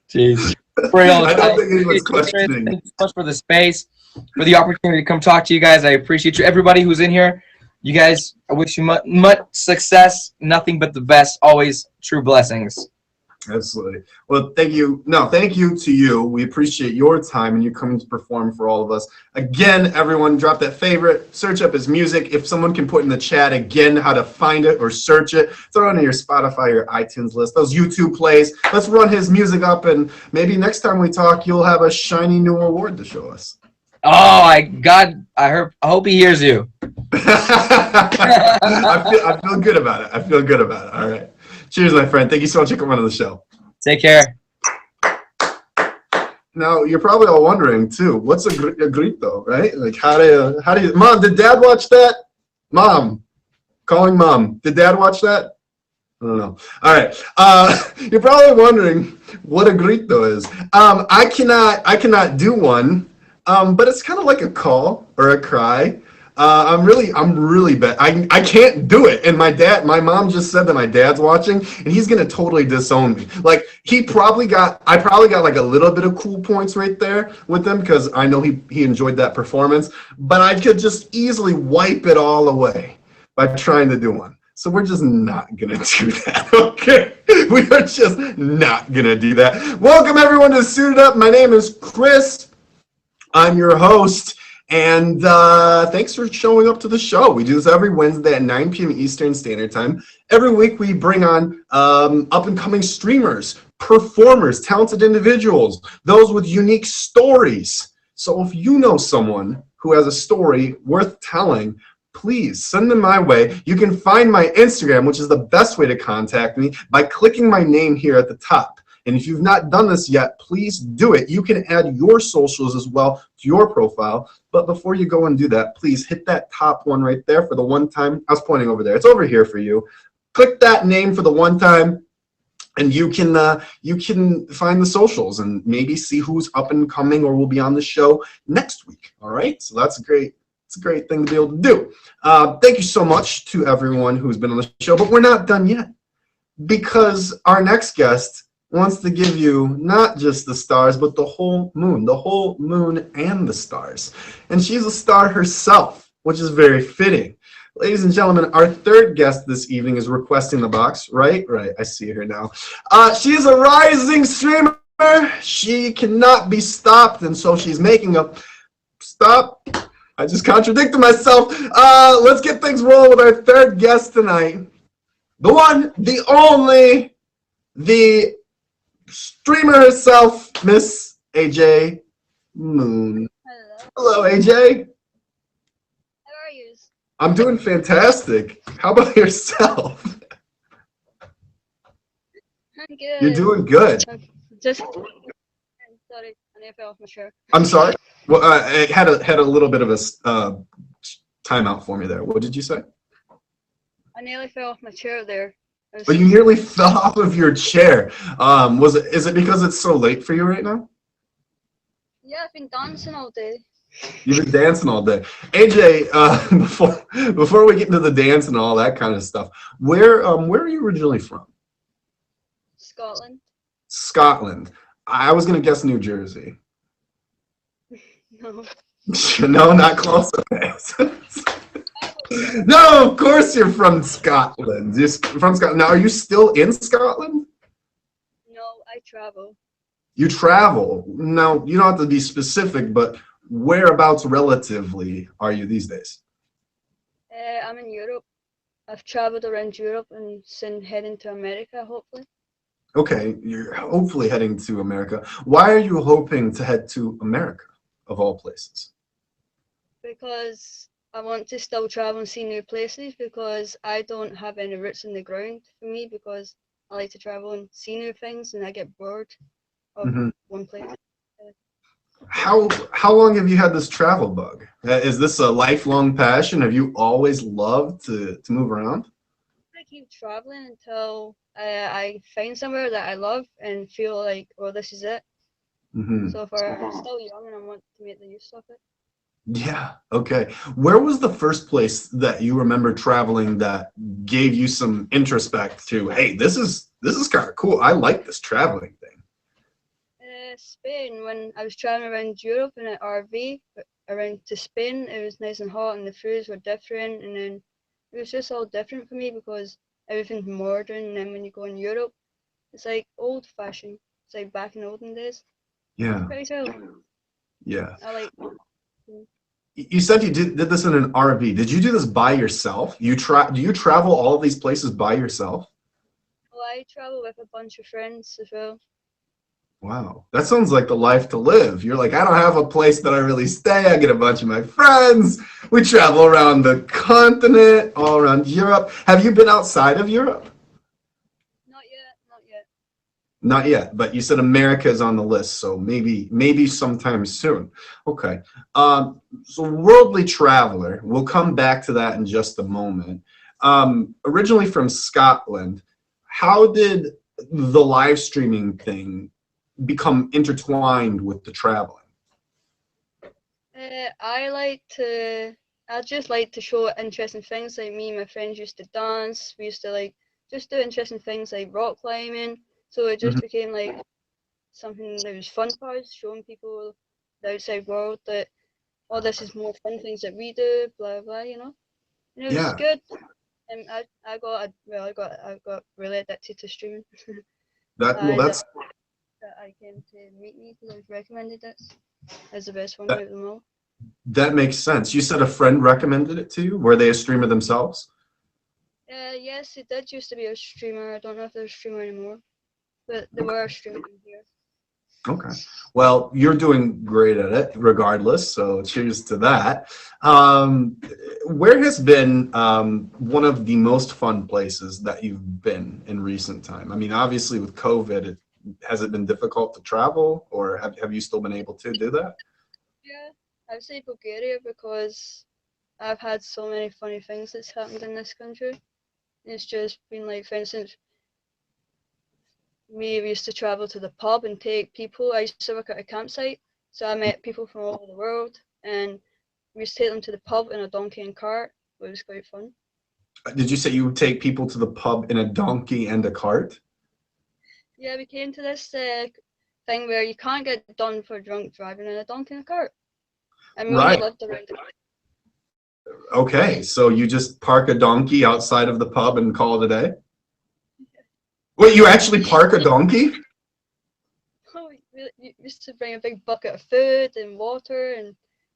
Jeez. I don't think anyone's questioning. Thanks so much for the space, for the opportunity to come talk to you guys. I appreciate you. Everybody who's in here, you guys, I wish you much success, nothing but the best, always true blessings. Absolutely. Well, thank you. No, thank you to you. We appreciate your time and you coming to perform for all of us. Again, everyone, drop that favorite, search up his music. If someone can put in the chat again how to find it or search it, throw it on your Spotify or iTunes list, those YouTube plays. Let's run his music up, and maybe next time we talk, you'll have a shiny new award to show us. Oh, I hope he hears you. I feel good about it. I feel good about it. All right. Cheers, my friend. Thank you so much for coming on the show. Take care. Now, you're probably all wondering, too, what's a grito, right? Like, how do you, Mom, did Dad watch that? Mom, calling Mom. Did Dad watch that? I don't know. All right. You're probably wondering what a grito is. I cannot do one, but it's kind of like a call or a cry. I'm really bad. I can't do it. And my mom just said that my dad's watching, and he's gonna totally disown me. Like I probably got like a little bit of cool points right there with him because I know he enjoyed that performance. But I could just easily wipe it all away by trying to do one. So we're just not gonna do that. Okay, we are just not gonna do that. Welcome everyone to Suited Up. My name is Chris. I'm your host. And thanks for showing up to the show. We do this every Wednesday at 9 p.m. Eastern Standard Time. Every week we bring on up-and-coming streamers, performers, talented individuals, those with unique stories. So if you know someone who has a story worth telling, please send them my way. You can find my Instagram, which is the best way to contact me, by clicking my name here at the top. And if you've not done this yet, please do it. You can add your socials as well to your profile. But before you go and do that, please hit that top one right there for the one time. I was pointing over there. It's over here for you. Click that name for the one time, and you can find the socials and maybe see who's up and coming or will be on the show next week. All right. So that's great. It's a great thing to be able to do. Thank you so much to everyone who's been on the show. But we're not done yet, because our next guest wants to give you not just the stars, but the whole moon and the stars. And she's a star herself, which is very fitting. Ladies and gentlemen, our third guest this evening is requesting the box. Right, I see her now. She is a rising streamer. She cannot be stopped, and so she's making a stop. I just contradicted myself. Let's get things rolling with our third guest tonight. The one, the only, the streamer herself, Miss AJ Moon. Hello. Hello, AJ. How are you? I'm doing fantastic. How about yourself? I'm good. You're doing good. Just sorry, I nearly fell off my chair. I'm sorry. Well, it had a little bit of a timeout for me there. What did you say? I nearly fell off my chair there. But you nearly fell off of your chair. Is it because it's so late for you right now? Yeah, I've been dancing all day. You've been dancing all day. AJ, before we get into the dance and all that kind of stuff, where are you originally from? Scotland. Scotland. I was gonna guess New Jersey. No. No, not close. No, of course you're from Scotland. You're from Scotland. Now, are you still in Scotland? No, I travel. You travel. Now, you don't have to be specific, but whereabouts relatively are you these days? I'm in Europe. I've traveled around Europe and soon heading to America, hopefully. Okay, you're hopefully heading to America. Why are you hoping to head to America, of all places? Because I want to still travel and see new places, because I don't have any roots in the ground for me, because I like to travel and see new things and I get bored of one place. How long have you had this travel bug? Is this a lifelong passion? Have you always loved to move around? I keep traveling until I find somewhere that I love and feel like, oh, this is it. So far, I'm still young and I want to make the use of it. Yeah, okay. Where was the first place that you remember traveling that gave you some introspect to, hey, this is kind of cool. I like this traveling thing. Spain, when I was traveling around Europe in an RV, around to Spain, it was nice and hot and the foods were different, and then it was just all different for me because everything's modern, and then when you go in Europe, it's like old fashioned. It's like back in the olden days. Yeah. Pretty cool. Yeah. I like. You said you did this in an RV. Did you do this by yourself? Do you travel all of these places by yourself? Well, I travel with a bunch of friends as well. Wow, that sounds like the life to live. You're like, I don't have a place that I really stay. I get a bunch of my friends. We travel around the continent, all around Europe. Have you been outside of Europe? Not yet, not yet. Not yet, but you said America is on the list, so maybe sometime soon. Okay. So worldly traveler, we'll come back to that in just a moment. Originally from Scotland, how did the live streaming thing become intertwined with the traveling? I I just like to show interesting things. Like me and my friends used to dance. We used to like just do interesting things like rock climbing. So it just became like something that was fun for us, showing people the outside world that oh, this is more fun things that we do, blah blah, you know. And it was Yeah. good. And I got really addicted to streaming. That's That I came to meet me because I was recommended it as the best one out of them all. that makes sense. You said a friend recommended it to you. Were they a streamer themselves? Yes, it did used to be a streamer. I don't know if they're a streamer anymore, but they were a streamer here. Okay. Well, you're doing great at it regardless, so cheers to that. Where has been one of the most fun places that you've been in recent time? I mean, obviously with COVID, has it been difficult to travel, or have you still been able to do that? Yeah, I'd say Bulgaria because I've had so many funny things that's happened in this country. It's just been like, for instance, we used to travel to the pub and take people. I used to work at a campsite, so I met people from all over the world, and we used to take them to the pub in a donkey and cart. It was quite fun. Did you say you would take people to the pub in a donkey and a cart? Yeah, we came to this thing where you can't get done for drunk driving in a donkey and a cart. And we Right. only lived around it. Okay, so you just park a donkey outside of the pub and call it a day? Wait, you actually park a donkey? Oh, we used to bring a big bucket of food and water, and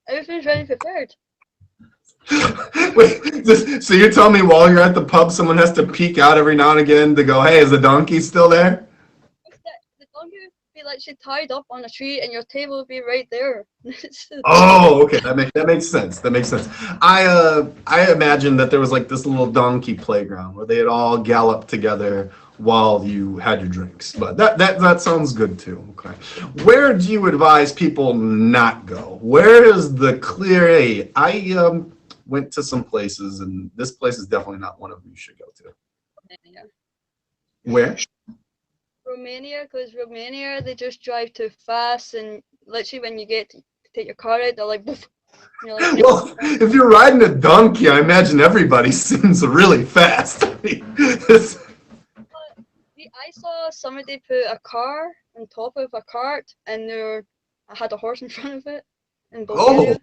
everything's ready prepared. Wait, so you're telling me while you're at the pub, someone has to peek out every now and again to go, hey, is the donkey still there? The donkey would be literally tied up on a tree, and your table would be right there. Oh, okay, that makes sense. That makes sense. I imagine that there was like this little donkey playground where they'd all gallop together while you had your drinks. But that sounds good too. Okay. Where do you advise people not go? Where is the clear A? I went to some places, and this place is definitely not one of them you should go to. Romania. Where? Romania, because Romania, they just drive too fast, and literally when you get to take your car out, they're like, "Boof." And you're like, Well, if you're riding a donkey, I imagine everybody seems really fast. I saw somebody put a car on top of a cart, and I had a horse in front of it in Bulgaria.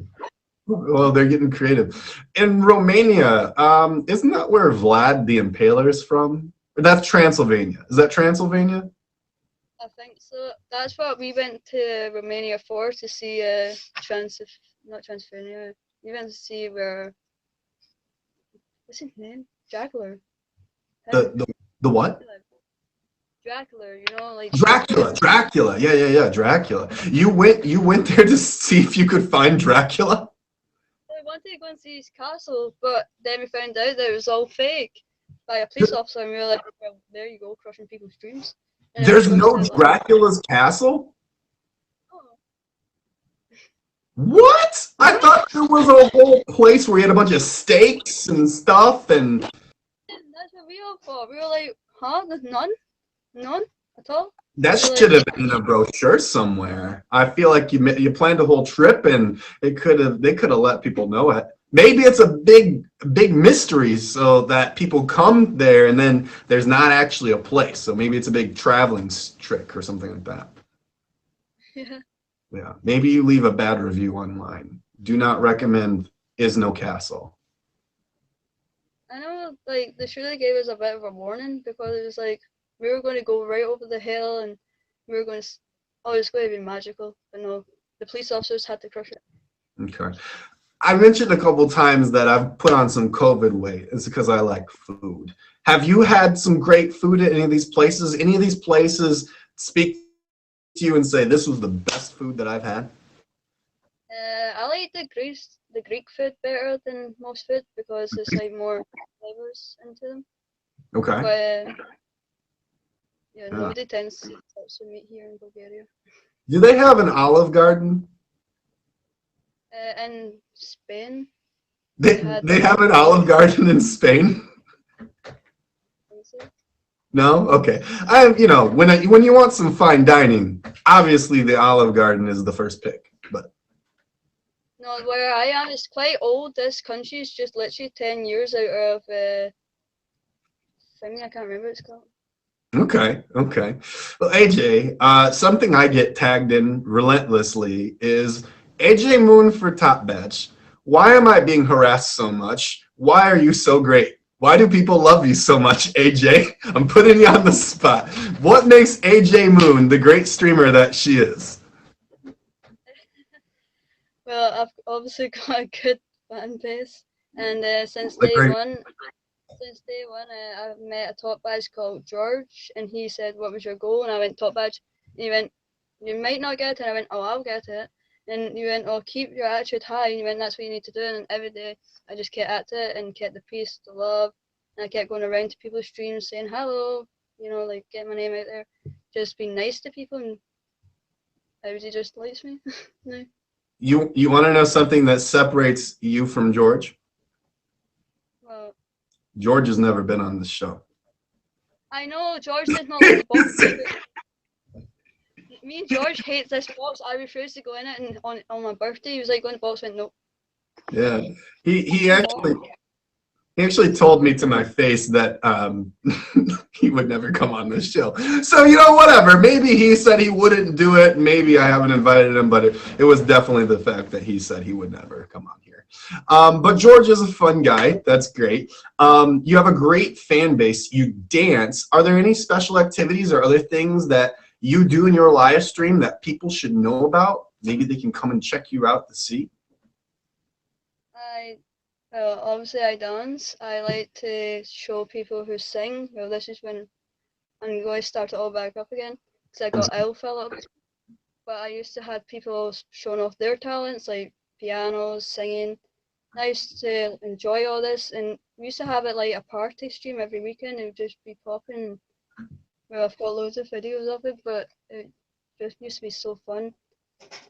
Well, they're getting creative. In Romania, isn't that where Vlad the Impaler is from? That's Transylvania. Is that Transylvania? I think so. That's what we went to Romania for, to see not Transylvania. We went to see where, what's his name? Dracula. The what? Dracula, you know, like Dracula. Yeah, Dracula. You went there to see if you could find Dracula? I wanted to go and see his castle, but then we found out that it was all fake by a police officer, and we were like, well, there you go, crushing people's dreams. And There's everyone no was like, Dracula's castle? oh. What? I thought there was a whole place where you had a bunch of steaks and stuff and... That's what we all thought. We were like, huh? There's none? None at all? That should have been in a brochure somewhere. I feel like you planned a whole trip and they could have let people know it. Maybe it's a big mystery so that people come there and then there's not actually a place. So maybe it's a big traveling trick or something like that. Yeah. Yeah. Maybe you leave a bad review online. Do not recommend Is No Castle. I know, like, they should have gave us a bit of a warning, because it was like, we were going to go right over the hill, and we were going to, oh, it's going to be magical. But no, the police officers had to crush it. Okay. I mentioned a couple times that I've put on some COVID weight. It's because I like food. Have you had some great food at any of these places? Any of these places speak to you and say, this was the best food that I've had? I like the Greek food better than most food, because there's like more flavors into them. Okay. But yeah, nobody tends to touch the meat here in Bulgaria. Do they have an Olive Garden? In Spain, They have an Olive Garden in Spain? No? Okay. When you want some fine dining, obviously the Olive Garden is the first pick. But No, where I am is quite old. This country is just literally 10 years out of thing. I can't remember what it's called. Okay, okay. Well, AJ, something I get tagged in relentlessly is AJ Moon for Top Batch. Why am I being harassed so much? Why are you so great? Why do people love you so much, AJ? I'm putting you on the spot. What makes AJ Moon the great streamer that she is? Well, I've obviously got a good fan base, and since Like, day great. one, I've met a top badge called George, and he said, "What was your goal?" And I went, "Top badge." And he went, "You might not get it." And I went, "Oh, I'll get it." And he went, "Oh, keep your attitude high." And he went, "That's what you need to do." And every day I just kept at it and kept the peace, the love, and I kept going around to people's streams saying hello, like get my name out there, just being nice to people, and everybody just likes me. No. You want to know something that separates you from George? Well, George has never been on the show. I know George did not like the box. Me and George hate this box. I refused to go in it, and on my birthday, he was like, "Go in the box." I went, "No." Yeah, he actually told me to my face that he would never come on this show. So, whatever. Maybe he said he wouldn't do it. Maybe I haven't invited him, but it was definitely the fact that he said he would never come on here. But George is a fun guy. That's great. You have a great fan base. You dance. Are there any special activities or other things that you do in your live stream that people should know about? Maybe they can come and check you out to see. Well, obviously I dance. I like to show people who sing. Well, this is when I'm going to start it all back up again because I got ill for a little bit. But I used to have people showing off their talents, like pianos, singing. I used to enjoy all this, and we used to have it like a party stream every weekend. It would just be popping. Well, I've got loads of videos of it, but it just used to be so fun.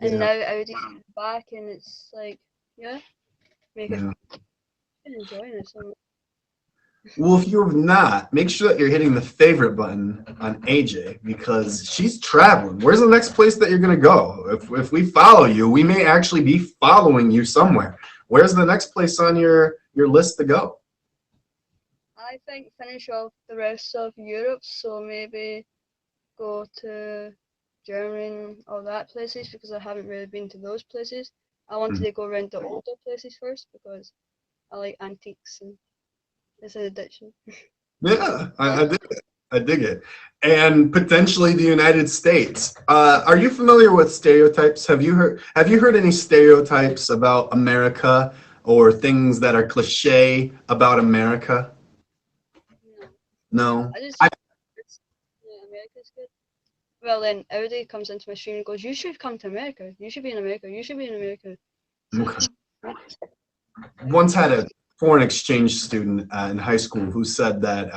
And Yeah. now everybody's back, and it's like, yeah, make it enjoying it so much. Well, if you're not, make sure that you're hitting the favorite button on AJ because she's traveling. Where's the next place that you're going to go? If we follow you, we may actually be following you somewhere. Where's the next place on your list to go? I think finish off the rest of Europe, so maybe go to Germany and all that places because I haven't really been to those places. I wanted to go around the older places first because I like antiques and it's an addiction. Yeah, I dig it. I dig it. And potentially the United States. Are you familiar with stereotypes? Have you heard any stereotypes about America or things that are cliche about America? No. Yeah, America's good. Well, then everybody comes into my stream and goes, "You should come to America. You should be in America. You should be in America." Okay. Once had a foreign exchange student in high school who said that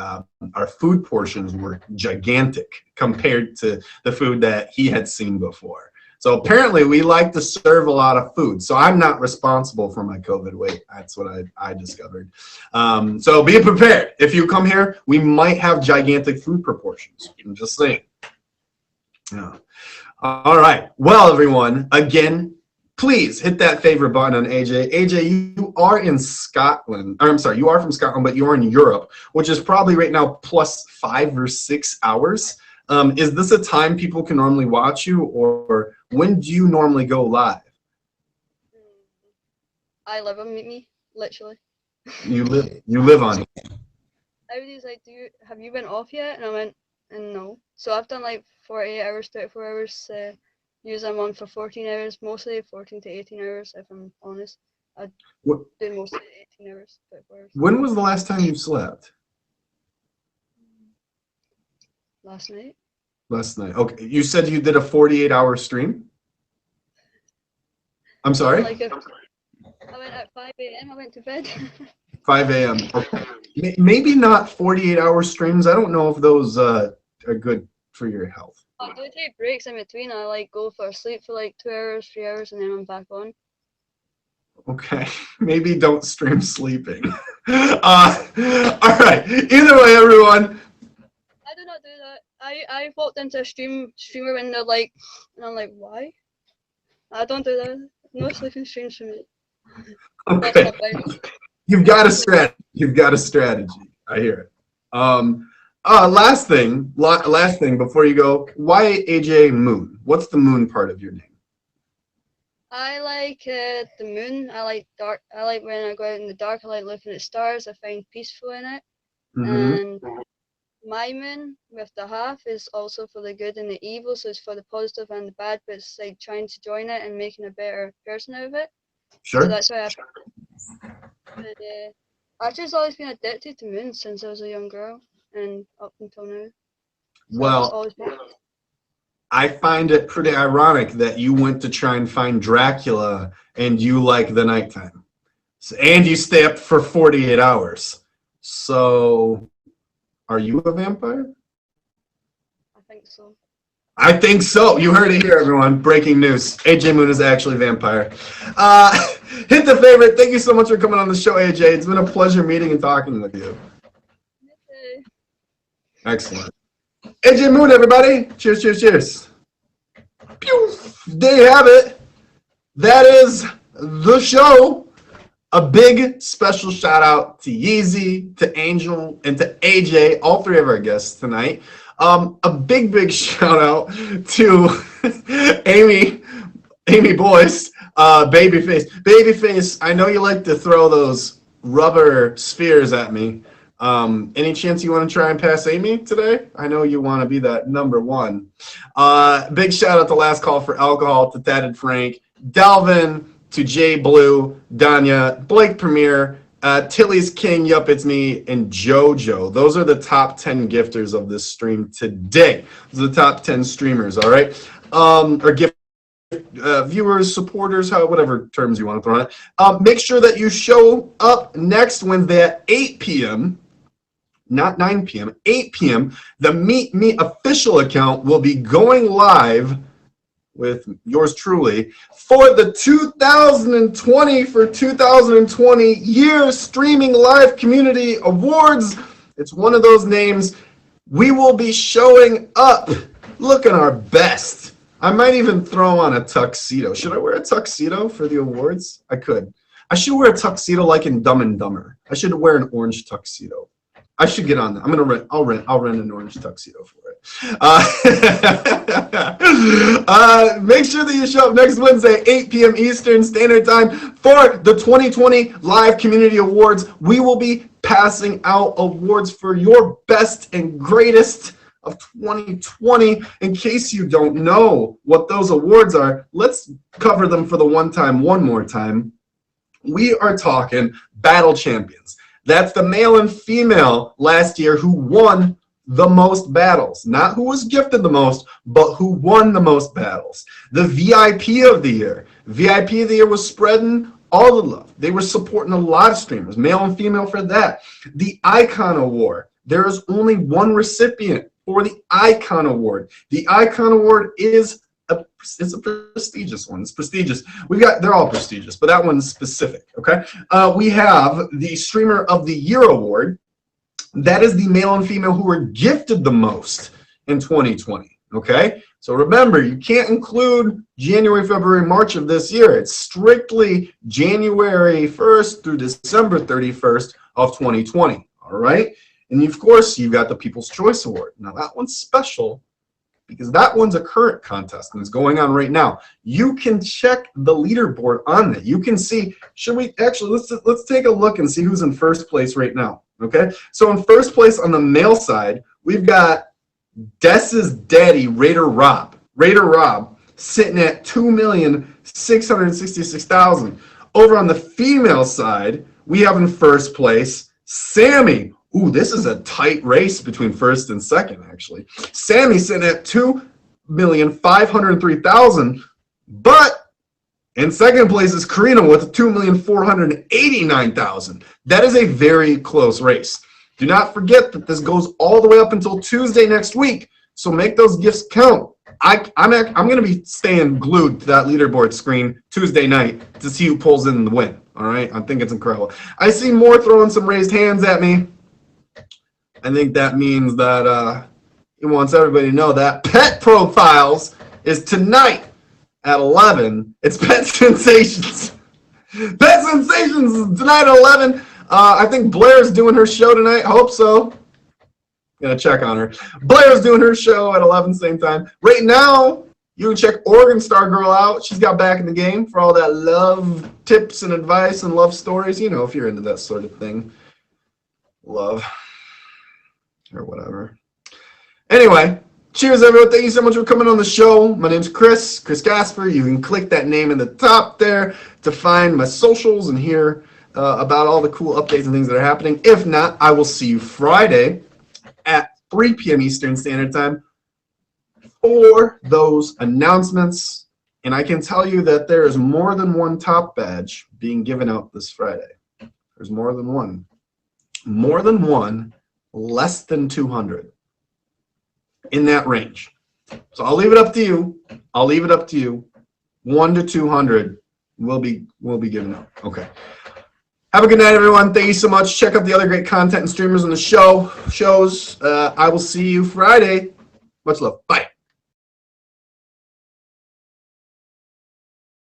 our food portions were gigantic compared to the food that he had seen before. So apparently we like to serve a lot of food. So I'm not responsible for my COVID weight. That's what I discovered. So be prepared. If you come here, we might have gigantic food proportions. I'm just saying. Yeah. All right. Well, everyone, again, please hit that favorite button on AJ. AJ, you are in Scotland. Or, I'm sorry, you are from Scotland, but you're in Europe, which is probably right now plus 5 or 6 hours. Is this a time people can normally watch you, or when do you normally go live? I live on me, literally. You live on it. Everybody's like, have you been off yet? And I went, and no. So I've done like 48 hours, 34 hours. Usually I'm on for 14 hours, mostly 14 to 18 hours, if I'm honest. I do mostly 18 hours, 34 hours. When was the last time you slept? Last night. Last night. Okay. You said you did a 48-hour stream? I'm sorry? I went at 5 a.m. I went to bed. 5 a.m. Okay. Maybe not 48-hour streams. I don't know if those are good for your health. I do take breaks in between. I like go for sleep for like 2 hours, 3 hours, and then I'm back on. Okay, maybe don't stream sleeping. All right. Either way, everyone. I do not do that. I walked into a streamer when they're like, and I'm like, why? I don't do that. No sleeping streams for me. That's Okay. not bad. You've got a strategy. You've got a strategy. I hear it. Last thing before you go. Why AJ Moon? What's the Moon part of your name? I like the moon. I like dark. I like when I go out in the dark. I like looking at stars. I find peaceful in it. Mhm. And my moon with the half is also for the good and the evil. So it's for the positive and the bad. But it's like trying to join it and making a better person out of it. So Sure. that's why I've just always been addicted to moons since I was a young girl and up until now. So I've just Well, always been. I find it pretty ironic that you went to try and find Dracula and you like the nighttime. And you stay up for 48 hours. So, are you a vampire? I think so. I think so. You heard it here, everyone. Breaking news. AJ Moon is actually a vampire. Hit the favorite. Thank you so much for coming on the show, AJ. It's been a pleasure meeting and talking with you. Okay. Excellent. AJ Moon, everybody. Cheers, cheers, cheers. Pew. There you have it. That is the show. A big special shout out to Yeezy, to Angel, and to AJ, all three of our guests tonight. A big shout out to Amy Boyce, Babyface. Babyface, I know you like to throw those rubber spheres at me. Any chance you want to try and pass Amy today? I know you want to be that number one. Big shout out to Last Call for Alcohol, to Tatted Frank, Delvin, to Jay Blue, Danya, Blake Premier, Tilly's King, Yup, It's Me, and JoJo. Those are the top 10 gifters of this stream today. Those are the top 10 streamers, all right? Or gift viewers, supporters, whatever terms you want to throw on it. Make sure that you show up next Wednesday at 8 p.m., not 9 p.m., 8 p.m. The Meet Me official account will be going live with yours truly for the 2020 year streaming live community awards. It's one of those names. We will be showing up looking our best. I might even throw on a tuxedo. Should I wear a tuxedo for the awards? I could. I should wear a tuxedo like in Dumb and Dumber. I should wear an orange tuxedo. I should get on that. I'll rent an orange tuxedo for it. Make sure that you show up next Wednesday, 8 p.m. Eastern Standard Time for the 2020 Live Community Awards. We will be passing out awards for your best and greatest of 2020. In case you don't know what those awards are, let's cover them for the one more time. We are talking Battle Champions. That's the male and female last year who won the most battles. Not who was gifted the most, but who won the most battles. The VIP of the year. VIP of the year was spreading all the love. They were supporting a lot of streamers, male and female, for that. The Icon Award. There is only one recipient for the Icon Award. The Icon Award is it's a prestigious one. It's prestigious. They're all prestigious, but that one's specific, okay? We have the Streamer of the Year Award. That is the male and female who were gifted the most in 2020, okay? So remember, you can't include January, February, March of this year. It's strictly January 1st through December 31st of 2020, all right? And of course, you've got the People's Choice Award. Now, that one's special because that one's a current contest and it's going on right now. You can check the leaderboard on it. You can see, let's take a look and see who's in first place right now, okay? So in first place on the male side, we've got Dess's daddy, Raider Rob, sitting at 2,666,000. Over on the female side, we have in first place Sammy. Ooh, this is a tight race between first and second, actually. Sammy's sitting at 2,503,000, but in second place is Karina with 2,489,000. That is a very close race. Do not forget that this goes all the way up until Tuesday next week, so make those gifts count. I'm going to be staying glued to that leaderboard screen Tuesday night to see who pulls in the win, all right? I think it's incredible. I see more throwing some raised hands at me. I think that means that he wants everybody to know that Pet Profiles is tonight at 11, it's Pet Sensations. Pet Sensations tonight at 11. I think Blair's doing her show tonight. Hope so. Gonna check on her. Blair's doing her show at 11, same time. Right now, you can check Oregon Star Girl out. She's got back in the game for all that love tips and advice and love stories. You know, if you're into that sort of thing. Love. Or whatever. Anyway, cheers, everyone. Thank you so much for coming on the show. My name's Chris Gasper. You can click that name in the top there to find my socials and hear about all the cool updates and things that are happening. If not, I will see you Friday at 3 p.m. Eastern Standard Time for those announcements. And I can tell you that there is more than one top badge being given out this Friday. There's more than one. More than one, less than 200. In that range. So I'll leave it up to you. I'll leave it up to you. 1 to 200 will be given out. Okay. Have a good night, everyone. Thank you so much. Check out the other great content and streamers on the shows. I will see you Friday. Much love. Bye.